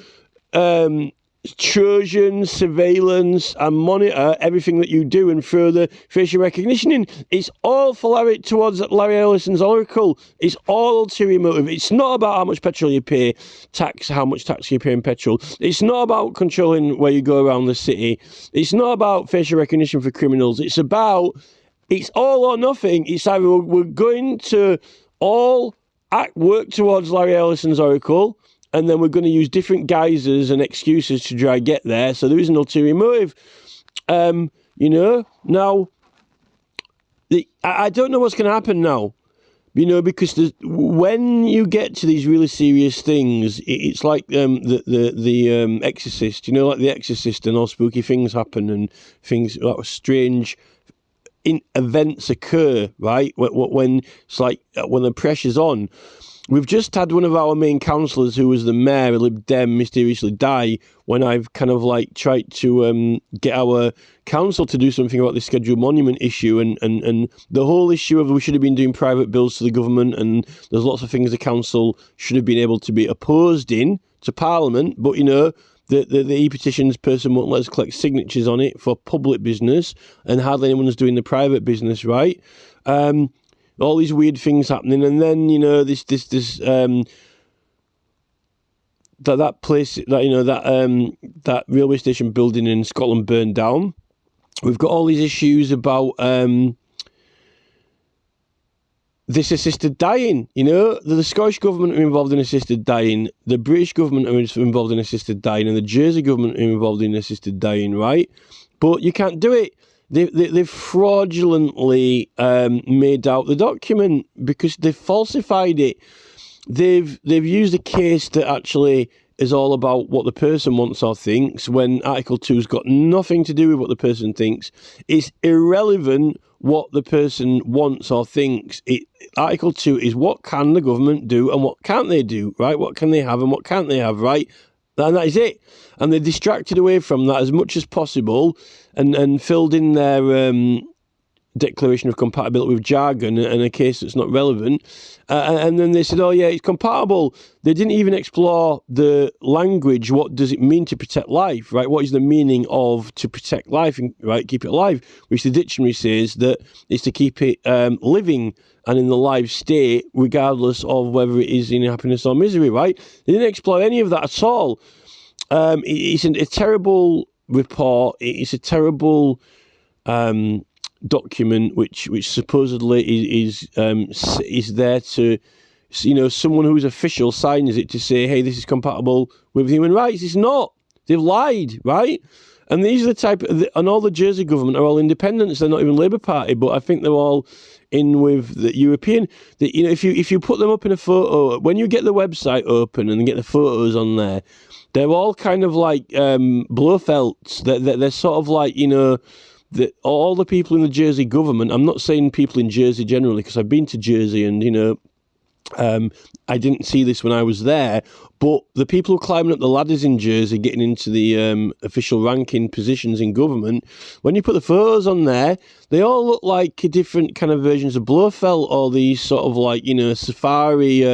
Trojan, surveillance, and monitor everything that you do and throw the facial recognition in. It's all for towards Larry Ellison's Oracle. It's all ulterior motive. It's not about how much petrol you pay, how much tax you pay in petrol. It's not about controlling where you go around the city. It's not about facial recognition for criminals. It's all or nothing. It's either we're going to all work towards Larry Ellison's Oracle, and then we're going to use different guises and excuses to try and get there. So there is an ulterior motive. Now, I don't know what's going to happen now. Because when you get to these really serious things, it's like the Exorcist. Like the Exorcist, and all spooky things happen, and things like strange events occur. Right when it's like when the pressure's on. We've just had one of our main councillors, who was the mayor, a Lib Dem, mysteriously die when I've kind of like tried to get our council to do something about the scheduled monument issue and the whole issue of we should have been doing private bills to the government, and there's lots of things the council should have been able to be opposed in to Parliament, but the e-petitions person won't let us collect signatures on it for public business, and hardly anyone's doing the private business, right? All these weird things happening, and then this that place that railway station building in Scotland burned down. We've got all these issues about this assisted dying. The Scottish government are involved in assisted dying, the British government are involved in assisted dying, and the Jersey government are involved in assisted dying, right? But you can't do it. They've fraudulently made out the document because they've falsified it. They've used a case that actually is all about what the person wants or thinks, when Article 2's got nothing to do with what the person thinks. It's irrelevant what the person wants or thinks. Article 2 is what can the government do and what can't they do, right? What can they have and what can't they have, right? And that is it. And they're distracted away from that as much as possible and filled in their declaration of compatibility with jargon and a case that's not relevant. And then they said, oh, yeah, it's compatible. They didn't even explore the language. What does it mean to protect life, right? What is the meaning of to protect life, right? Keep it alive, which the dictionary says that it's to keep it living and in the live state, regardless of whether it is in happiness or misery, right? They didn't explore any of that at all. It's a terrible report. It's a terrible document, which supposedly is there to, someone who's official signs it to say, hey, this is compatible with human rights. It's not. They've lied, right? And these are the type, and all the Jersey government are all independents. They're not even Labour Party, but I think they're all in with the European. If you put them up in a photo, when you get the website open and get the photos on there, they're all kind of like Blofelds. They're sort of like, all the people in the Jersey government. I'm not saying people in Jersey generally, because I've been to Jersey and, I didn't see this when I was there, but the people who are climbing up the ladders in Jersey, getting into the official ranking positions in government, when you put the photos on there, they all look like different kind of versions of Blofeld, or these sort of like, safari,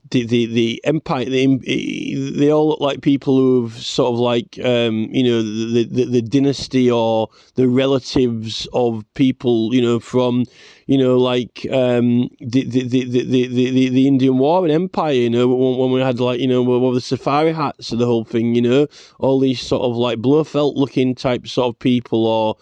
the empire, they all look like people who've sort of like, the dynasty or the relatives of people, from, like the Indian War and Empire, when we had like, with the safari hats and the whole thing, all these sort of like Blofeld looking type sort of people, or,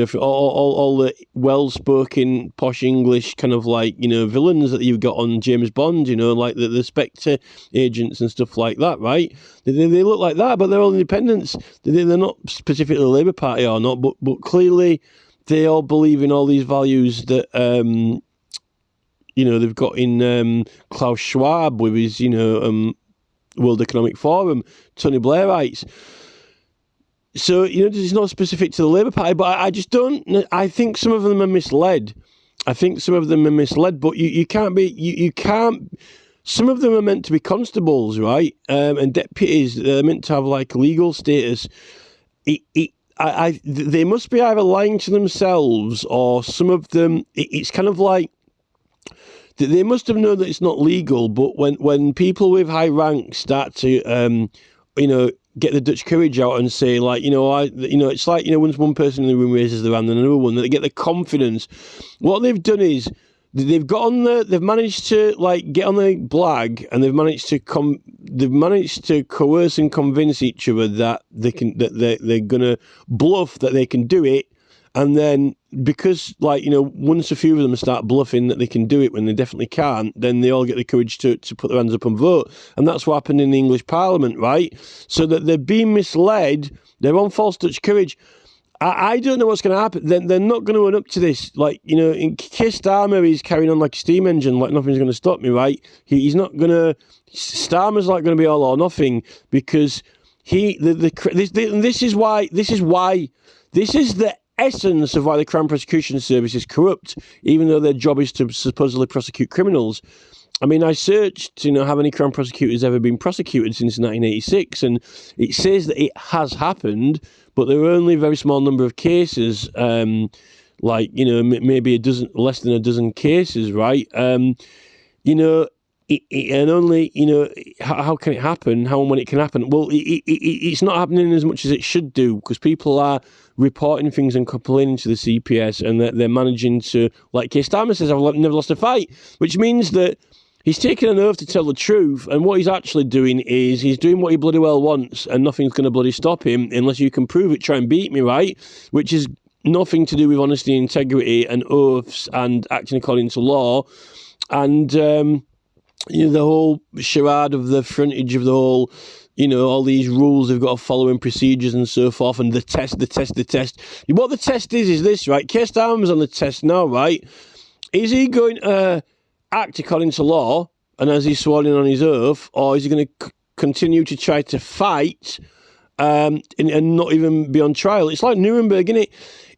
for all the well-spoken posh English kind of like, villains that you've got on James Bond, like the Spectre agents and stuff like that, right? They look like that, but they're all independents. They're not specifically the Labour Party or not, but clearly they all believe in all these values that, they've got in Klaus Schwab with his, World Economic Forum, Tony Blairites. So, it's not specific to the Labour Party, but I just don't, I think some of them are misled. But you can't, some of them are meant to be constables, right? And deputies, they're meant to have like legal status. They must be either lying to themselves, or some of them, it's kind of like, they must have known that it's not legal, but when people with high rank start to, get the Dutch courage out and say, like, it's like, once one person in the room raises their hand and another one, they get the confidence. What they've done is they've managed to like get on the blag, and they've managed to coerce and convince each other that they're gonna bluff that they can do it, And then because, like, you know, once a few of them start bluffing that they can do it when they definitely can't, then they all get the courage to put their hands up and vote. And that's what happened in the English Parliament, right? So that they're being misled, they're on false Dutch courage. I don't know what's going to happen. They're not going to run up to this. Like, you know, in Keir Starmer, he's carrying on like a steam engine, like nothing's going to stop me, right? He's not going to... Starmer's not going to be all or nothing, because this is the essence of why the Crown Prosecution Service is corrupt, even though their job is to supposedly prosecute criminals. I mean, I searched, you know, have any Crown prosecutors ever been prosecuted since 1986, and it says that it has happened, but there were only a very small number of cases, like, you know, maybe less than a dozen cases, right? You know, and only, you know, how can it happen? How and when it can happen? Well, it's not happening as much as it should do, because people are reporting things and complaining to the CPS, and they're managing to, like Keir Starmer says, I've never lost a fight, which means that he's taken an oath to tell the truth, and what he's actually doing is he's doing what he bloody well wants, and nothing's going to bloody stop him unless you can prove it. Try and beat me, right? Which is nothing to do with honesty, integrity, and oaths, and acting according to law, and you know, the whole charade of the frontage of the whole, you know, all these rules they've got to follow in procedures and so forth, and the test. What the test is this, right? Keir Starmer's on the test now, right? Is he going to act according to law, and as he's sworn in on his oath, or is he going to continue to try to fight and not even be on trial? It's like Nuremberg, isn't it?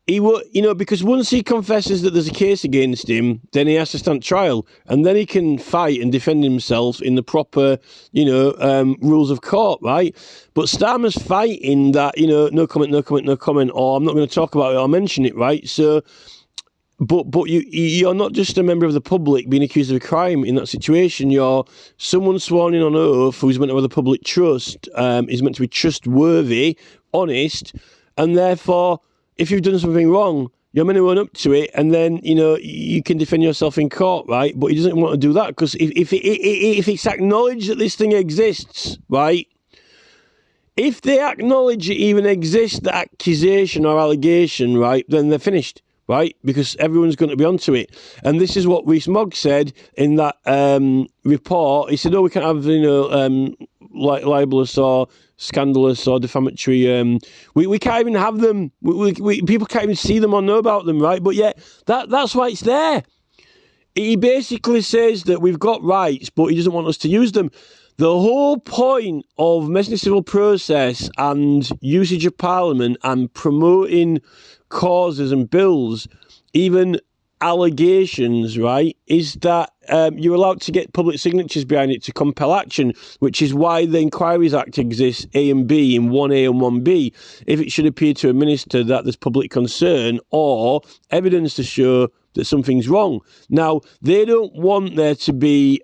He will, you know, because once he confesses that there's a case against him, then he has to stand trial, and then he can fight and defend himself in the proper, you know, rules of court, right? But Starmer's fighting that, you know, no comment, or I'm not going to talk about it or mention it, right? So, but you're not just a member of the public being accused of a crime in that situation. You're someone sworn in on oath who's meant to have the public trust, is meant to be trustworthy, honest, and therefore, if you've done something wrong, you're meant to run up to it, and then, you know, you can defend yourself in court, right? But he doesn't want to do that, because if it's acknowledged that this thing exists, right? If they acknowledge it even exists, the accusation or allegation, right, then they're finished, right? Because everyone's going to be onto it. And this is what Rees-Mogg said in that report. He said, oh, we can't have, you know, libelous or scandalous or defamatory. We can't even have them. People can't even see them or know about them, right? But yet, that's why it's there. He basically says that we've got rights, but he doesn't want us to use them. The whole point of messing the civil process and usage of Parliament and promoting causes and bills, even allegations, right, is that you're allowed to get public signatures behind it to compel action, which is why the Inquiries Act exists, A and B, in 1A and 1B, if it should appear to a minister that there's public concern or evidence to show that something's wrong. Now, they don't want there to be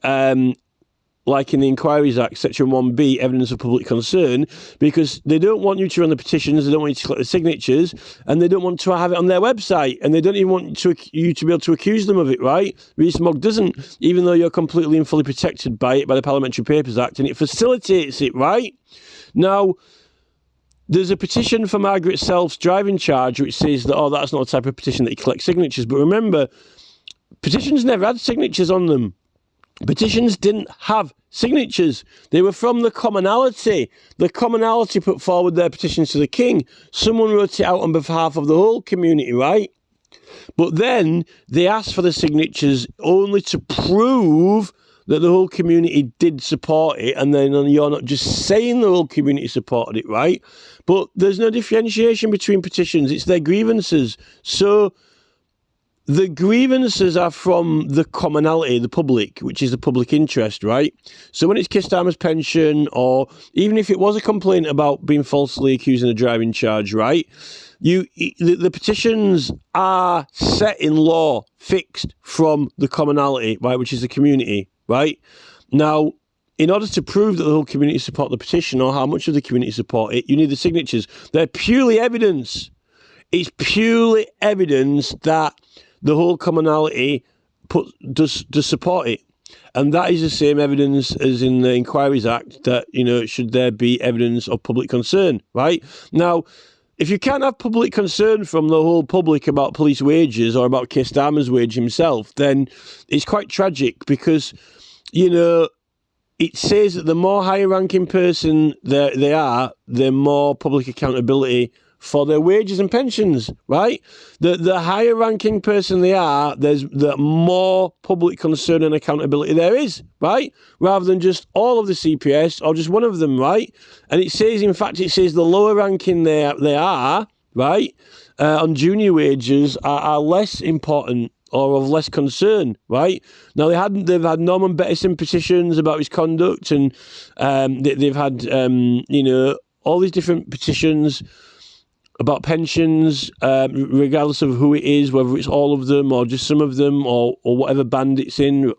like in the Inquiries Act, Section 1B, evidence of public concern, because they don't want you to run the petitions, they don't want you to collect the signatures, and they don't want to have it on their website, and they don't even want you to be able to accuse them of it, right? Rees-Mogg doesn't, even though you're completely and fully protected by it, by the Parliamentary Papers Act, and it facilitates it, right? Now, there's a petition for Margaret Self's driving charge, which says that, oh, that's not the type of petition that you collect signatures, but remember, petitions never had signatures on them. Petitions didn't have signatures. They were from the commonality. The commonality put forward their petitions to the king. Someone wrote it out on behalf of the whole community, right? But then they asked for the signatures only to prove that the whole community did support it, and then you're not just saying the whole community supported it, right? But there's no differentiation between petitions. It's their grievances. So the grievances are from the commonality, the public, which is the public interest, right? So when it's Keir Starmer's pension, or even if it was a complaint about being falsely accused in a driving charge, right? The petitions are set in law, fixed from the commonality, right, which is the community, right? Now, in order to prove that the whole community support the petition, or how much of the community support it, you need the signatures. They're purely evidence. It's purely evidence that the whole commonality does support it. And that is the same evidence as in the Inquiries Act, that, you know, should there be evidence of public concern, right? Now, if you can't have public concern from the whole public about police wages or about Keir Starmer's wage himself, then it's quite tragic because, you know, it says that the more higher ranking person they are, the more public accountability for their wages and pensions, right? The higher ranking person they are, the more public concern and accountability there is, right? Rather than just all of the CPS or just one of them, right? And it says, in fact, the lower ranking they are, right, on junior wages are less important or of less concern, right? Now they've had Norman Bettison petitions about his conduct, and they've had you know, all these different petitions about pensions, regardless of who it is, whether it's all of them or just some of them or whatever band it's in.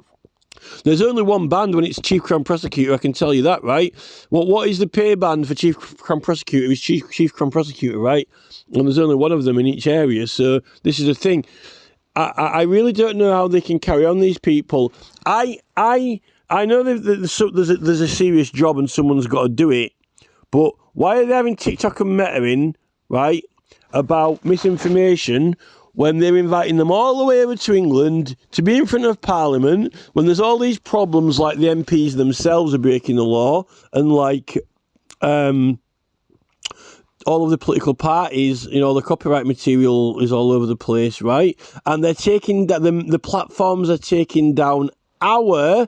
There's only one band when it's Chief Crown Prosecutor, I can tell you that, right? What is the pay band for Chief Crown Prosecutor? It's Chief Crown Prosecutor, right? And there's only one of them in each area, so this is the thing. I really don't know how they can carry on, these people. I know there's a serious job and someone's got to do it, but why are they having TikTok and Meta in, right, about misinformation when they're inviting them all the way over to England to be in front of Parliament when there's all these problems like the MPs themselves are breaking the law and like all of the political parties, you know, the copyright material is all over the place, right? And they're taking that the platforms are taking down our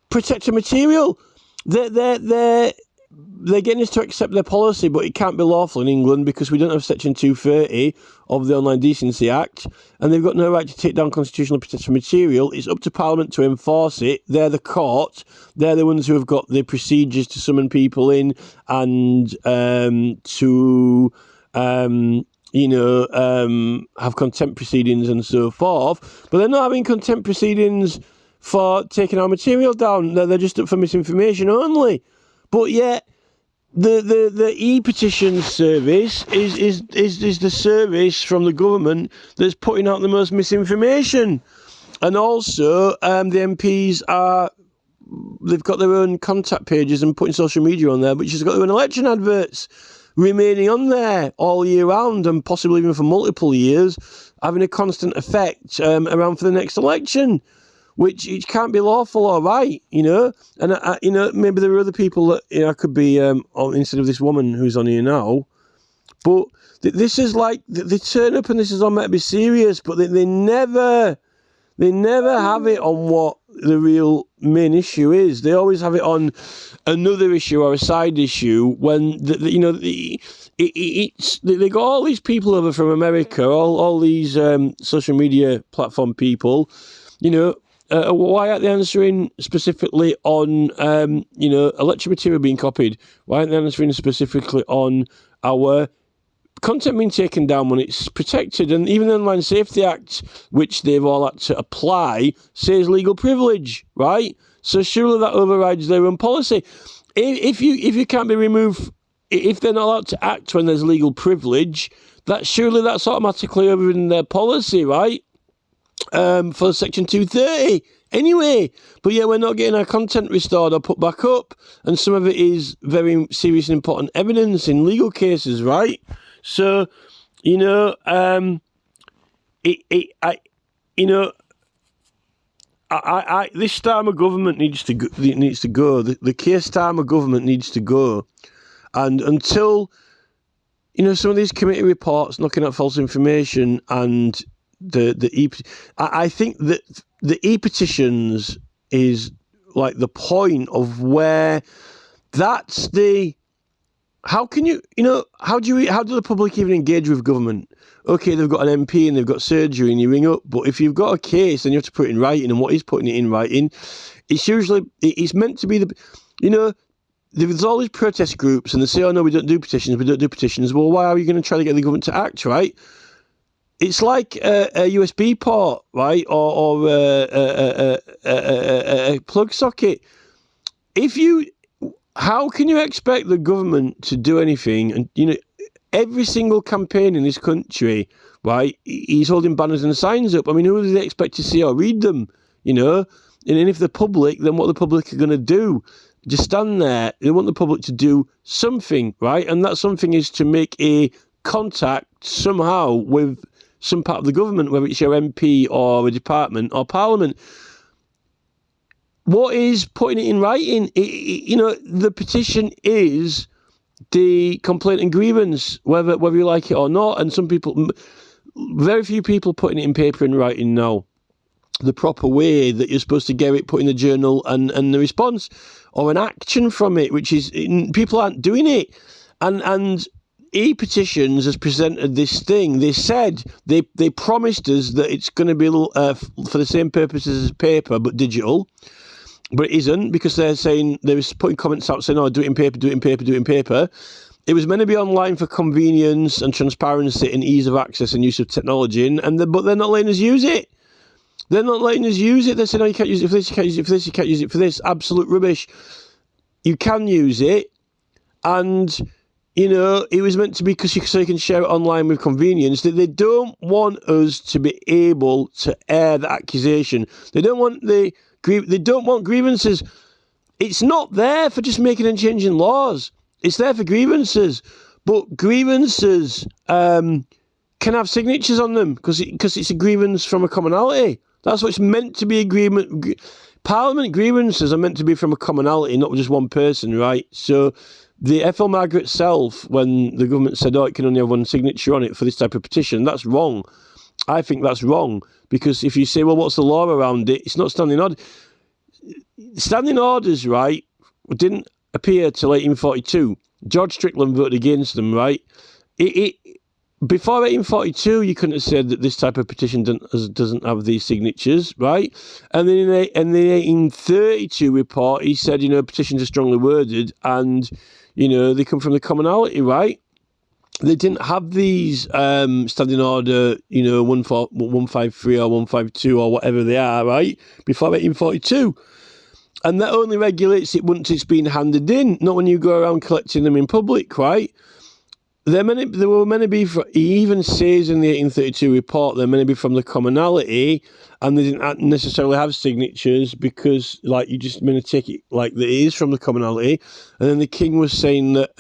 protected material. They're getting us to accept their policy, but it can't be lawful in England because we don't have Section 230 of the Online Decency Act, and they've got no right to take down constitutional protected material. It's up to Parliament to enforce it. They're the court. They're the ones who have got the procedures to summon people in and to have contempt proceedings and so forth. But they're not having contempt proceedings for taking our material down. They're just up for misinformation only. But yet, the e-petition service is the service from the government that's putting out the most misinformation. And also, the MPs they've got their own contact pages and putting social media on there, which has got their own election adverts remaining on there all year round and possibly even for multiple years, having a constant effect around for the next election. Which it can't be lawful or right, you know. And, maybe there are other people that, you know, could be, instead of this woman who's on here now. But this is like, they turn up and this is all meant to be serious, but they never have it on what the real main issue is. They always have it on another issue or a side issue when, they got all these people over from America, all these social media platform people, you know. Why aren't they answering specifically on, election material being copied? Why aren't they answering specifically on our content being taken down when it's protected? And even the Online Safety Act, which they've all had to apply, says legal privilege, right? So surely that overrides their own policy. If you can't be removed, if they're not allowed to act when there's legal privilege, that's automatically overridden their policy, right? For Section 230 anyway. But yeah, we're not getting our content restored or put back up, and some of it is very serious and important evidence in legal cases, right? So, this Starmer government needs to go. The Keir Starmer government needs to go, and until some of these committee reports looking at false information and I think that the e-petitions is like the point of where that's the. How can how do the public even engage with government? Okay, they've got an MP and they've got surgery and you ring up, but if you've got a case then you have to put it in writing, and what is putting it in writing? It's meant to be there's all these protest groups and they say, oh no, we don't do petitions. Well, why are you going to try to get the government to act, right? It's like a USB port, right, or a plug socket. How can you expect the government to do anything? And every single campaign in this country, right, he's holding banners and signs up. I mean, who do they expect to see or read them? And if the public, then what the public are going to do? Just stand there. They want the public to do something, right? And that something is to make a contact somehow with some part of the government, whether it's your MP or a department or Parliament. What is putting it in writing? The petition is the complaint and grievance, whether you like it or not. And some people, very few people putting it in paper and writing now. The proper way that you're supposed to get it put in the journal and the response or an action from it, which is people aren't doing it. And e-petitions has presented this thing. They said they promised us that it's going to be for the same purposes as paper but digital. But it isn't, because they're saying, they was putting comments out saying, oh, do it in paper, do it in paper, do it in paper. It was meant to be online for convenience and transparency and ease of access and use of technology, but they're not letting us use it. They're not letting us use it. They said, no, you can't use it for this, you can't use it for this, you can't use it for this. Absolute rubbish. You can use it, and, it was meant to be so you can share it online with convenience. That they don't want us to be able to air the accusation. They don't want grievances. It's not there for just making and changing laws. It's there for grievances. But grievances can have signatures on them because it's a grievance from a commonality. That's what it's meant to be. Parliament grievances are meant to be from a commonality, not just one person, right? So the FL Margaret Self, when the government said, it can only have one signature on it for this type of petition, that's wrong. I think that's wrong, because if you say, well, what's the law around it? It's not standing order. Standing orders, right, didn't appear till 1842. George Strickland voted against them, right? Before 1842, you couldn't have said that this type of petition doesn't have these signatures, right? And then in the 1832 report, he said, petitions are strongly worded and, they come from the commonality, right? They didn't have these standing order, 153 or 152 or whatever they are, right? Before 1842. And that only regulates it once it's been handed in, not when you go around collecting them in public, right? They were meant to be, he even says in the 1832 report, they're meant to be from the commonalty, and they didn't necessarily have signatures because, you just meant to take it like that it is from the commonality. And then the king was saying that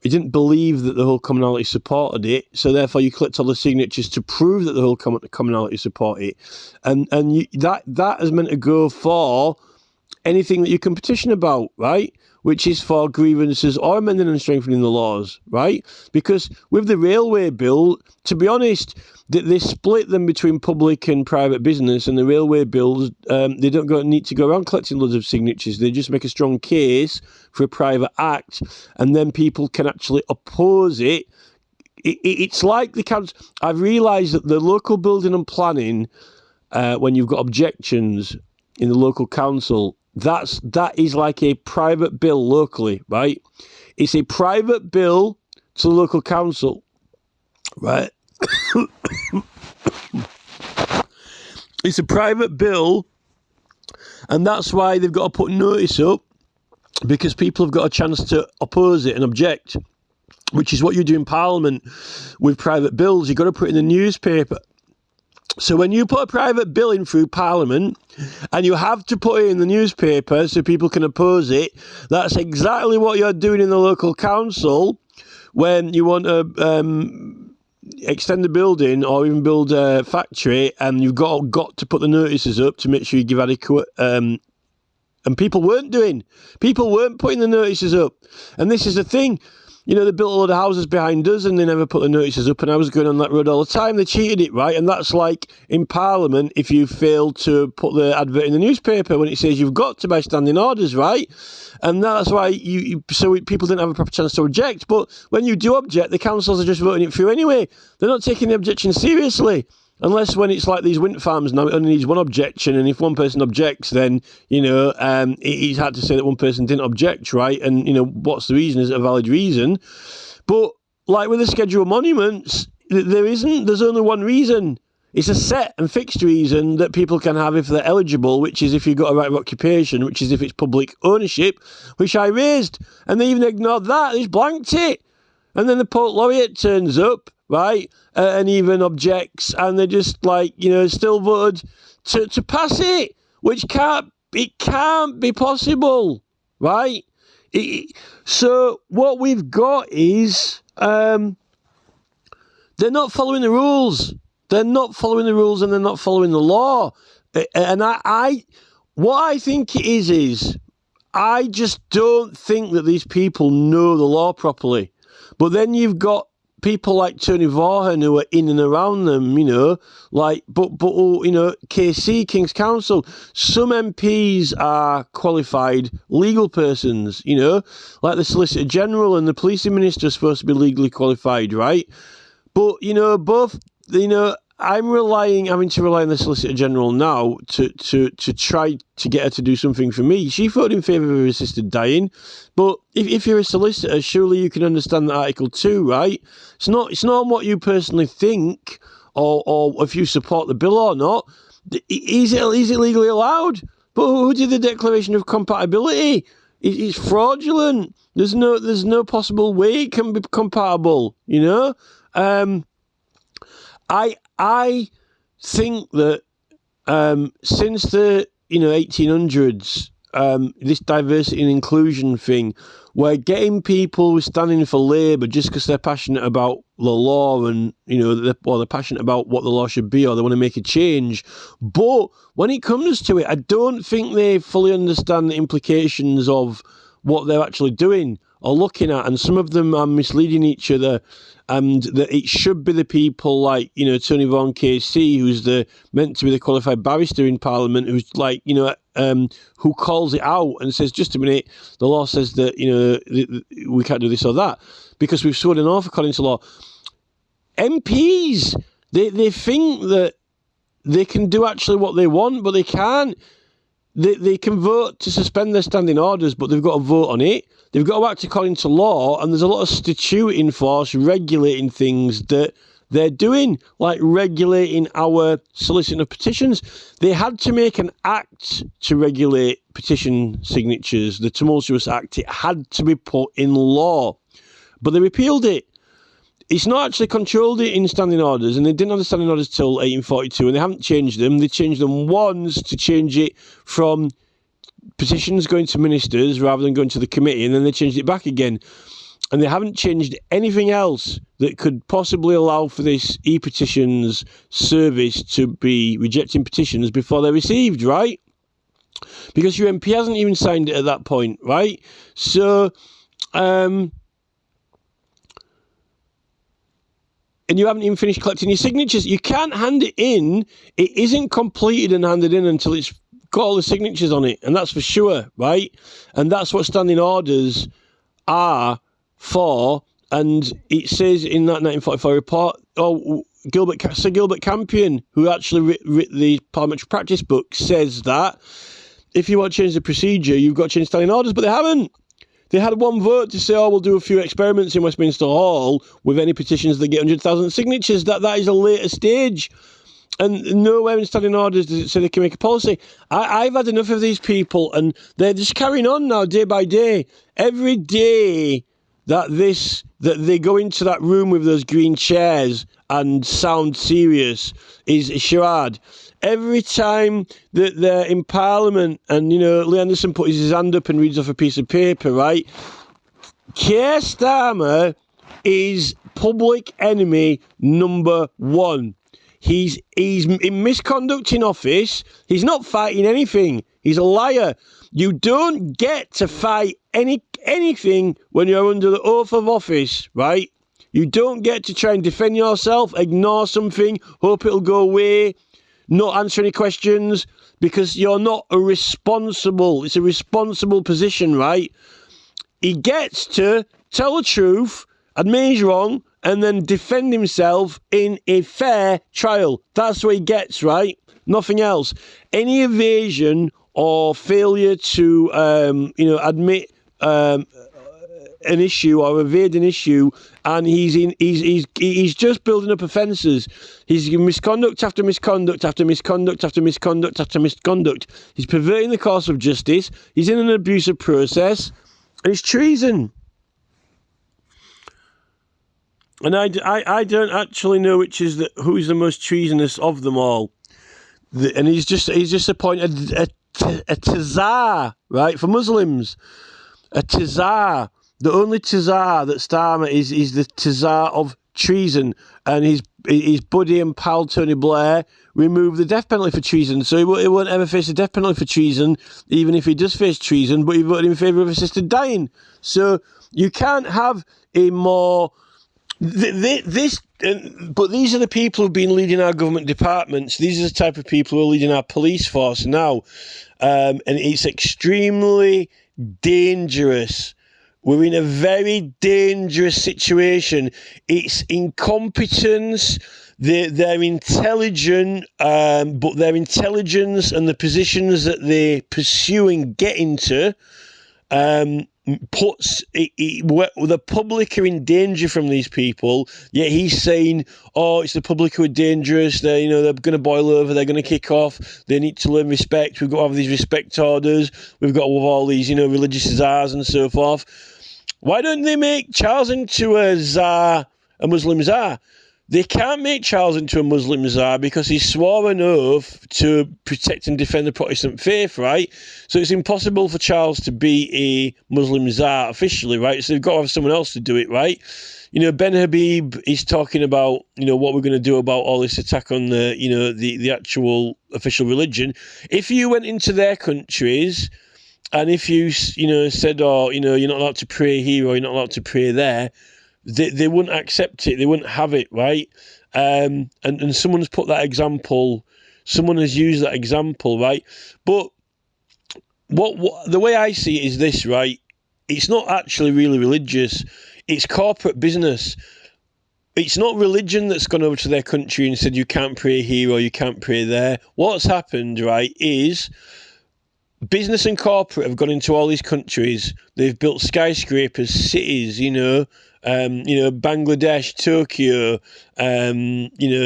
he didn't believe that the whole commonality supported it, so therefore you collect all the signatures to prove that the whole commonality support it. And that is meant to go for anything that you can petition about, right? Which is for grievances or amending and strengthening the laws, right? Because with the railway bill, to be honest, they split them between public and private business, and the railway bills, they don't need to go around collecting loads of signatures. They just make a strong case for a private act, and then people can actually oppose it. It's like the council. I've realised that the local building and planning, when you've got objections in the local council, that is like a private bill locally, right? It's a private bill to the local council, right? It's a private bill, and that's why they've got to put notice up, because people have got a chance to oppose it and object, which is what you do in Parliament with private bills. You've got to put it in the newspaper. So when you put a private bill in through Parliament and you have to put it in the newspaper so people can oppose it, that's exactly what you're doing in the local council when you want to extend the building or even build a factory, and you've got to put the notices up to make sure you give adequate... and people weren't putting the notices up. And this is the thing. They built a lot of houses behind us and they never put the notices up, and I was going on that road all the time. They cheated it, right? And that's like in Parliament if you fail to put the advert in the newspaper when it says you've got to by standing orders, right? And that's why so people didn't have a proper chance to object. But when you do object, the councils are just voting it through anyway. They're not taking the objection seriously. Unless when it's like these wind farms now, it only needs one objection, and if one person objects, then, it's hard to say that one person didn't object, right? And, what's the reason? Is it a valid reason? But, like with the scheduled monuments, there's only one reason. It's a set and fixed reason that people can have if they're eligible, which is if you've got a right of occupation, which is if it's public ownership, which I raised. And they even ignored that. They just blanked it. And then the Poet Laureate turns up, right, and even objects, and they just still voted to pass it, which can't be possible, right? So what we've got is They're not following the rules. They're not following the rules, and they're not following the law. And what I think it is I just don't think that these people know the law properly. But then you've got people like Tony Vaughan who are in and around them, like, but KC, King's Counsel, some MPs are qualified legal persons, like the Solicitor General and the Policing Minister are supposed to be legally qualified, right? But, both, I'm having to rely on the Solicitor General now to try to get her to do something for me. She voted in favour of assisted dying, but if you're a solicitor, surely you can understand that Article 2, right? It's not on what you personally think or if you support the bill or not. Is it legally allowed? But who did the Declaration of Compatibility? It's fraudulent. There's no possible way it can be compatible, I think that since the 1800s, this diversity and inclusion thing, where getting people standing for Labour just because they're passionate about the law and or they're passionate about what the law should be or they want to make a change, but when it comes to it, I don't think they fully understand the implications of what they're actually doing or looking at, and some of them are misleading each other. And that it should be the people like, Tony Vaughan KC, who's meant to be the qualified barrister in Parliament, who's like, who calls it out and says, just a minute, the law says that, we can't do this or that because we've sworn an oath according to law. MPs, they think that they can do actually what they want, but they can't. They can vote to suspend their standing orders, but they've got to vote on it. They've got to act according to law, and there's a lot of statutory force regulating things that they're doing, like regulating our soliciting of petitions. They had to make an act to regulate petition signatures, the Tumultuous Act. It had to be put in law, but they repealed it. It's not actually controlled it in standing orders, and they didn't have the standing orders till 1842, and they haven't changed them. They changed them once to change it from petitions going to ministers rather than going to the committee, and then they changed it back again. And they haven't changed anything else that could possibly allow for this e-petitions service to be rejecting petitions before they're received, right? Because your MP hasn't even signed it at that point, right? So, and you haven't even finished collecting your signatures. You can't hand it in. It isn't completed and handed in until it's got all the signatures on it, and that's for sure, right? And that's what standing orders are for. And it says in that 1944 report, Sir Gilbert Campion, who actually wrote the Parliamentary Practice Book, says that if you want to change the procedure, you've got to change standing orders, but they haven't. They had one vote to say, we'll do a few experiments in Westminster Hall with any petitions that get 100,000 signatures. That is a later stage. And nowhere in standing orders does it say they can make a policy. I've had enough of these people, and they're just carrying on now, day by day. Every day that they go into that room with those green chairs and sound serious is a charade. Every time that they're in Parliament and, Lee Anderson puts his hand up and reads off a piece of paper, right? Keir Starmer is public enemy number one. He's in misconduct in office. He's not fighting anything. He's a liar. You don't get to fight anything when you're under the oath of office, right? You don't get to try and defend yourself, ignore something, hope it'll go away, not answer any questions, because you're not it's a responsible position, right? He gets to tell the truth, admit he's wrong, and then defend himself in a fair trial. That's what he gets, right? Nothing else. Any evasion or failure to, admit an issue or evade an issue, and he's just building up offences. He's misconduct after misconduct after misconduct after misconduct after misconduct. He's perverting the course of justice. He's in an abusive process, and it's treason. And I don't actually know who's the most treasonous of them all. And he's just appointed a tazar, right, for Muslims. A tazar. The only tazar that Starmer is the tazar of treason, and his buddy and pal Tony Blair removed the death penalty for treason, so he won't ever face the death penalty for treason, even if he does face treason, but he voted in favour of assisted dying. So you can't have a more... But these are the people who've been leading our government departments. These are the type of people who are leading our police force now. And it's extremely dangerous. We're in a very dangerous situation. It's incompetence. They're intelligent, but their intelligence and the positions that they pursue and get into puts the public are in danger from these people. Yet he's saying, "Oh, it's the public who are dangerous. They're going to boil over. They're going to kick off. They need to learn respect. We've got to have these respect orders. We've got to have all these, religious czars and so forth." Why don't they make Charles into a czar, a Muslim czar? They can't make Charles into a Muslim czar because he swore an oath to protect and defend the Protestant faith, right? So it's impossible for Charles to be a Muslim czar officially, right? So they've got to have someone else to do it, right? Ben Habib is talking about, what we're going to do about all this attack on the actual official religion. If you went into their countries and if you, said, "Oh, you're not allowed to pray here or you're not allowed to pray there," they wouldn't accept it. They wouldn't have it, right? And someone's put that example. Someone has used that example, right? But what the way I see it is this, right? It's not actually really religious. It's corporate business. It's not religion that's gone over to their country and said you can't pray here or you can't pray there. What's happened, right, is business and corporate have gone into all these countries. They've built skyscrapers, cities, Bangladesh, Tokyo,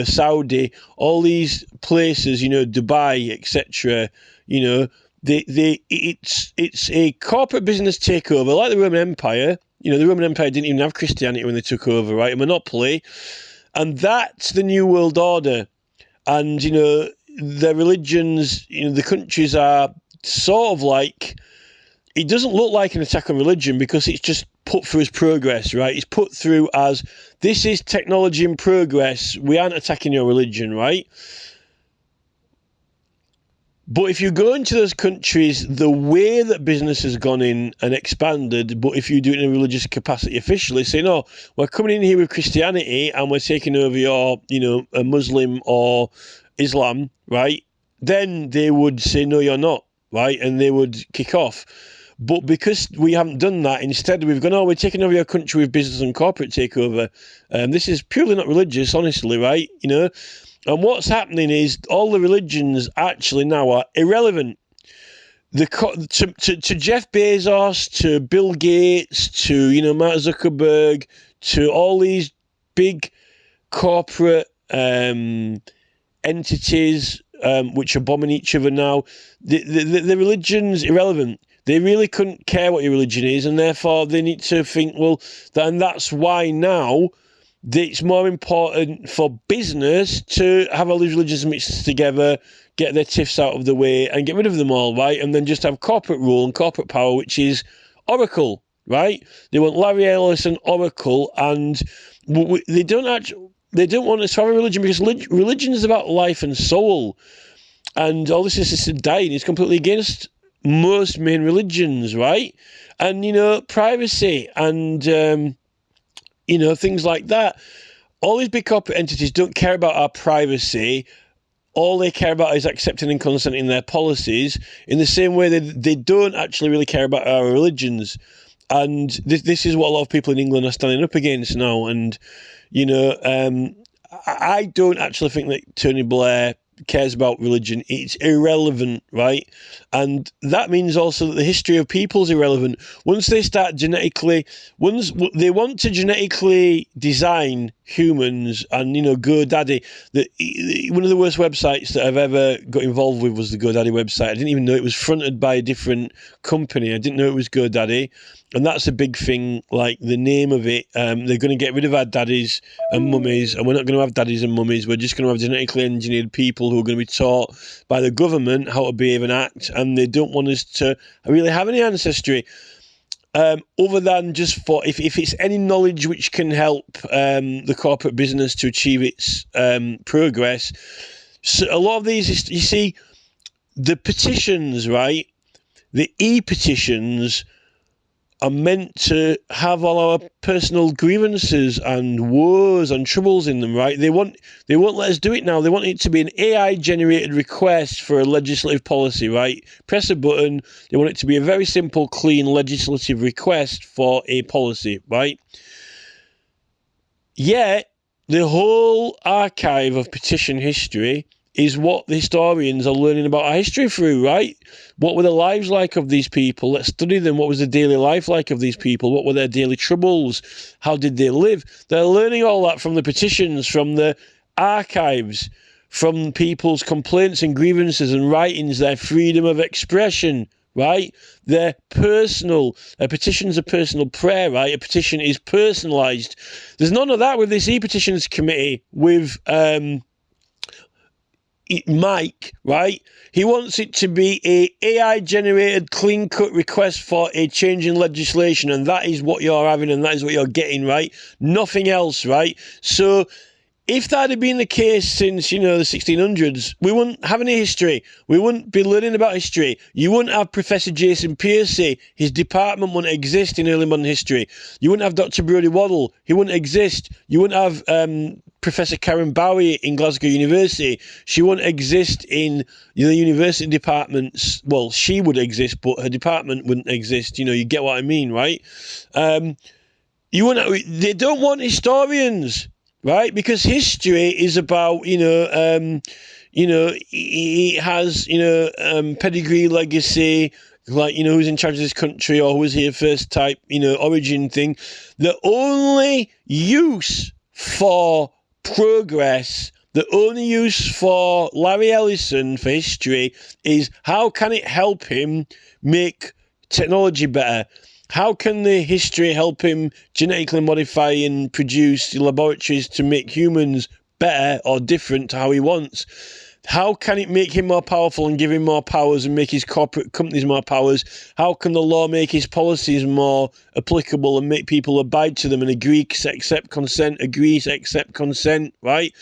Saudi, all these places, Dubai, etc. It's a corporate business takeover, like the Roman Empire. The Roman Empire didn't even have Christianity when they took over, right? A monopoly, and that's the New World Order. And their religions, the countries are sort of like, it doesn't look like an attack on religion because it's just put through as progress, right? It's put through as, this is technology in progress. We aren't attacking your religion, right? But if you go into those countries, the way that business has gone in and expanded, but if you do it in a religious capacity officially, say, "No, we're coming in here with Christianity and we're taking over your, a Muslim or Islam," right? Then they would say, "No, you're not," right? And they would kick off. But because we haven't done that, instead we've gone, "Oh, we're taking over your country with business and corporate takeover." This is purely not religious, honestly, right? And what's happening is all the religions actually now are irrelevant. To Jeff Bezos, to Bill Gates, to Mark Zuckerberg, to all these big corporate entities which are bombing each other now, the religion's irrelevant. They really couldn't care what your religion is, and therefore they need to think, and that's why now it's more important for business to have all these religions mixed together, get their tiffs out of the way, and get rid of them all, right? And then just have corporate rule and corporate power, which is Oracle, right? They want Larry Ellison, Oracle, and they don't want us to have a religion because religion is about life and soul, and all this assisted dying is completely against most main religions, right? And privacy and things like that. All these big corporate entities don't care about our privacy. All they care about is accepting and consenting their policies, in the same way that they don't actually really care about our religions. And this is what a lot of people in England are standing up against now. And I don't actually think that Tony Blair cares about religion. It's irrelevant, right? And that means also that the history of people's irrelevant. Once they start once they want to genetically design humans and GoDaddy, one of the worst websites that I've ever got involved with was the GoDaddy website. I didn't even know it was fronted by a different company. I didn't know it was GoDaddy, and that's a big thing. Like the name of it, they're going to get rid of our daddies and mummies, and we're not going to have daddies and mummies. We're just going to have genetically engineered people who are going to be taught by the government how to behave and act, and they don't want us to really have any ancestry. other than just for if it's any knowledge which can help the corporate business to achieve its progress. So a lot of these, you see, the petitions, right? The e-petitions are meant to have all our personal grievances and woes and troubles in them, right? They won't let us do it now. They want it to be an AI-generated request for a legislative policy, right? Press a button. They want it to be a very simple, clean legislative request for a policy, right? Yet, the whole archive of petition history is what the historians are learning about our history through, right? What were the lives like of these people? Let's study them. What was the daily life like of these people? What were their daily troubles? How did they live? They're learning all that from the petitions, from the archives, from people's complaints and grievances and writings, their freedom of expression, right? Their personal, a petition's a personal prayer, right? A petition is personalised. There's none of that with this e-petitions committee, with Mike, right? He wants it to be a AI-generated, clean-cut request for a change in legislation, and that is what you're having, and that is what you're getting, right? Nothing else, right? So, if that had been the case since, the 1600s, we wouldn't have any history. We wouldn't be learning about history. You wouldn't have Professor Jason Piercy. His department wouldn't exist in early modern history. You wouldn't have Dr. Brodie Waddell. He wouldn't exist. You wouldn't have Professor Karen Bowie in Glasgow University. She wouldn't exist in the university departments. Well, she would exist, but her department wouldn't exist. You get what I mean, right? You wouldn't. They don't want historians. Right, because history is about, it has, pedigree, legacy, like, who's in charge of this country or who was here first type, origin thing. The only use for progress, the only use for Larry Ellison for history is how can it help him make technology better? How can the history help him genetically modify and produce laboratories to make humans better or different to how he wants? How can it make him more powerful and give him more powers and make his corporate companies more powers? How can the law make his policies more applicable and make people abide to them and agree, accept consent, right?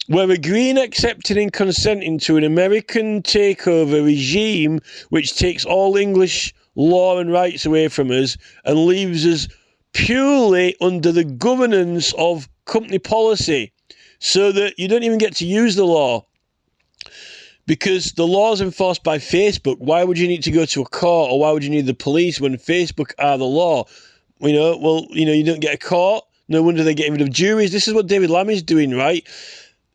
We're agreeing, accepting and consenting to an American takeover regime which takes all English law and rights away from us and leaves us purely under the governance of company policy, so that you don't even get to use the law because the law is enforced by Facebook. Why would you need to go to a court, or why would you need the police when Facebook are the law? You don't get a court. No wonder they're getting rid of juries. This is what David Lammy's doing, right?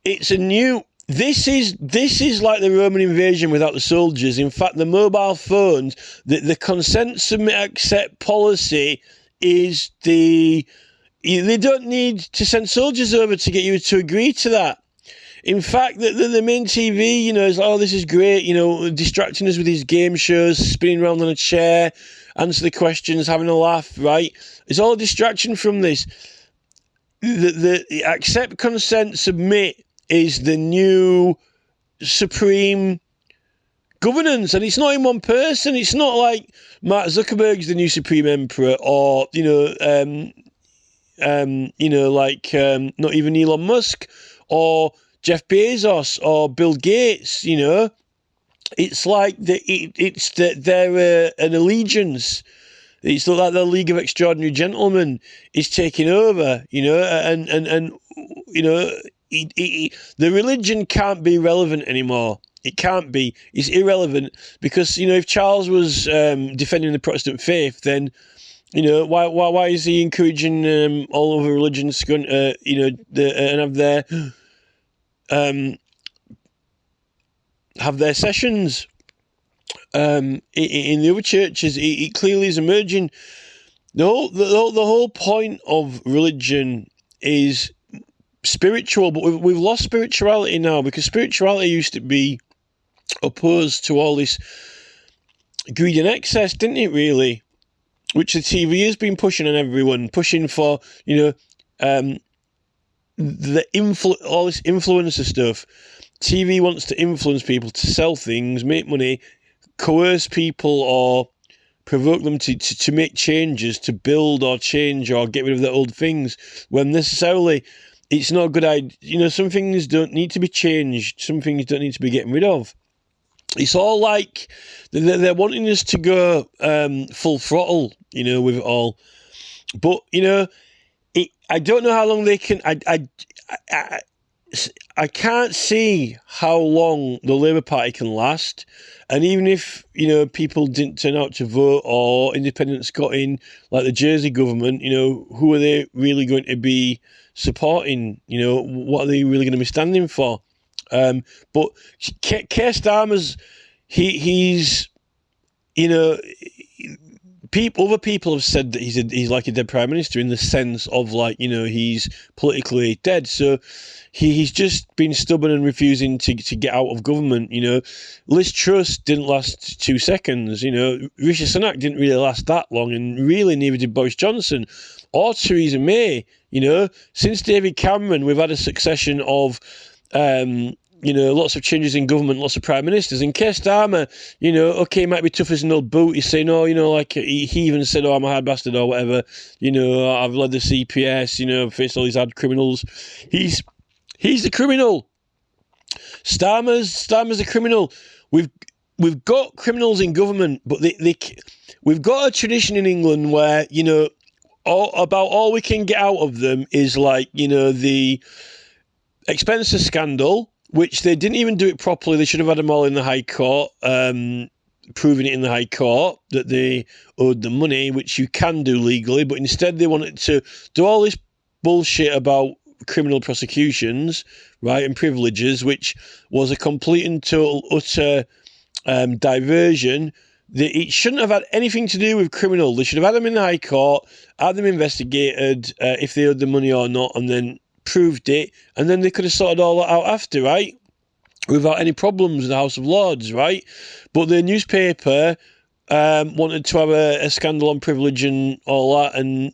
It's a new... This is like the Roman invasion without the soldiers. In fact, the mobile phones, the consent, submit, accept policy is they don't need to send soldiers over to get you to agree to that. In fact, the main TV, is like, oh, this is great, distracting us with these game shows, spinning around on a chair, answer the questions, having a laugh, right? It's all a distraction from this. The accept, consent, submit is the new supreme governance, and it's not in one person. It's not like Mark Zuckerberg's the new supreme emperor, or not even Elon Musk or Jeff Bezos or Bill Gates. It's like they're an allegiance. It's not like the League of Extraordinary Gentlemen is taking over, the religion can't be relevant anymore. It can't be. It's irrelevant because, if Charles was defending the Protestant faith, then, why is he encouraging all other religions to go, and have their sessions in the other churches? It clearly is emerging. The whole point of religion is spiritual, but we've lost spirituality now, because spirituality used to be opposed to all this greed and excess, didn't it, really? Which the TV has been pushing on everyone, pushing for, all this influencer stuff. TV wants to influence people to sell things, make money, coerce people, or provoke them to make changes, to build or change or get rid of the old things, when necessarily it's not a good idea. You know, some things don't need to be changed, some things don't need to be getting rid of. It's all like they're wanting us to go full throttle, you know, with it all. But, you know, I don't know how long they can. I can't see how long the Labour Party can last. And even if, you know, people didn't turn out to vote or independents got in, like the Jersey government, you know, who are they really going to be supporting? You know, what are they really going to be standing for? But Keir Starmer's, he's, you know, other people have said that he's like a dead prime minister, in the sense of, like, you know, he's politically dead. So he's just been stubborn and refusing to get out of government. You know, Liz Truss didn't last 2 seconds. You know, Rishi Sunak didn't really last that long, and really neither did Boris Johnson or Theresa May. You know, since David Cameron, we've had a succession of you know, lots of changes in government, lots of prime ministers. And Keir Starmer, you know, okay, might be tough as an old boot. He's saying, oh, you know, like he even said, oh, I'm a hard bastard or whatever. You know, I've led the CPS, you know, faced all these hard criminals. He's the criminal. Starmer's a criminal. We've got criminals in government, but we've got a tradition in England where, you know, all we can get out of them is, like, you know, the Expenses scandal, which they didn't even do it properly. They should have had them all in the High Court, proving it in the High Court that they owed the money, which you can do legally, but instead they wanted to do all this bullshit about criminal prosecutions, right, and privileges, which was a complete and total utter diversion. It shouldn't have had anything to do with criminal. They should have had them in the High Court, had them investigated if they owed the money or not, and then proved it, and then they could have sorted all that out after, right, without any problems in the House of Lords, right? But the newspaper wanted to have a scandal on privilege and all that, and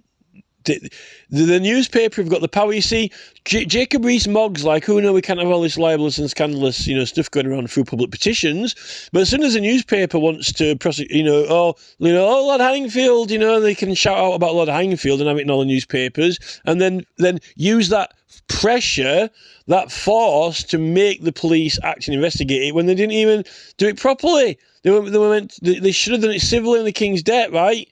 the newspaper have got the power. You see, Jacob Rees-Moggs, like, who know we can't have all this libelous and scandalous, you know, stuff going around through public petitions, but as soon as a newspaper wants to prosecute, you know, oh, Lord Hanningfield, you know, they can shout out about Lord Hanningfield and have it in all the newspapers, and then use that pressure, that force, to make the police act and investigate it when they didn't even do it properly. They should have done it civilly in the King's debt, right?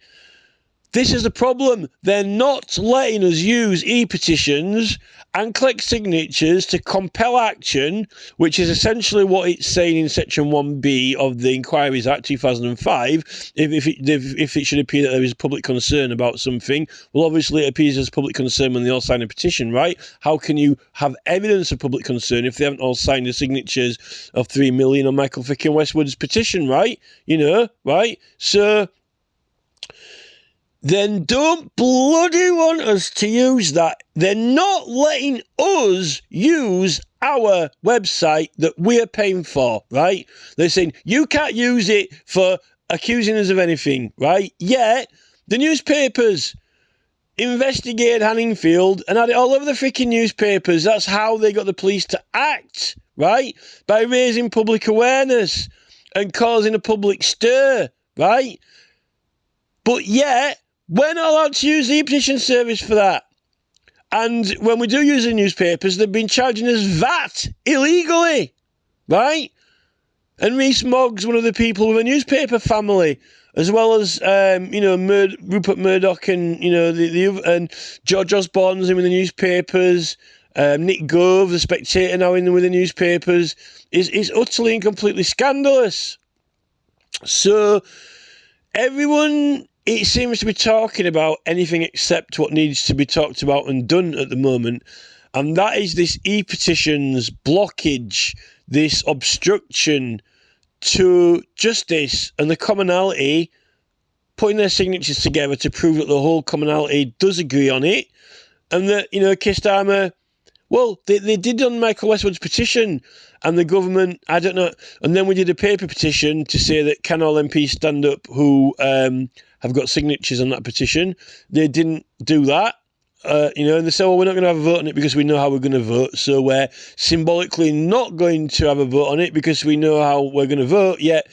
This is the problem. They're not letting us use e-petitions and collect signatures to compel action, which is essentially what it's saying in Section 1B of the Inquiries Act 2005. If it should appear that there is public concern about something, well, obviously it appears as public concern when they all sign a petition, right? How can you have evidence of public concern if they haven't all signed the signatures of 3 million on Michael Fickin Westwood's petition, right? You know, right? So then don't bloody want us to use that. They're not letting us use our website that we're paying for, right? They're saying, you can't use it for accusing us of anything, right? Yet, the newspapers investigated Hanningfield and had it all over the freaking newspapers. That's how they got the police to act, right? By raising public awareness and causing a public stir, right? But yet, we're not allowed to use the e-petition service for that. And when we do use the newspapers, they've been charging us VAT illegally, right? And Rees-Moggs, one of the people with a newspaper family, as well as Rupert Murdoch and and George Osborne's in with the newspapers, Nick Gove, the Spectator, now in with the newspapers, is utterly and completely scandalous. So everyone, it seems to be talking about anything except what needs to be talked about and done at the moment, and that is this e-petitions blockage, this obstruction to justice and the commonality putting their signatures together to prove that the whole commonality does agree on it, and that, Keir Starmer, well, they did on Michael Westwood's petition, and the government, I don't know, and then we did a paper petition to say that can all MPs stand up who have got signatures on that petition. They didn't do that, and they said, well, we're not going to have a vote on it because we know how we're going to vote, so we're symbolically not going to have a vote on it because we know how we're going to vote, yet,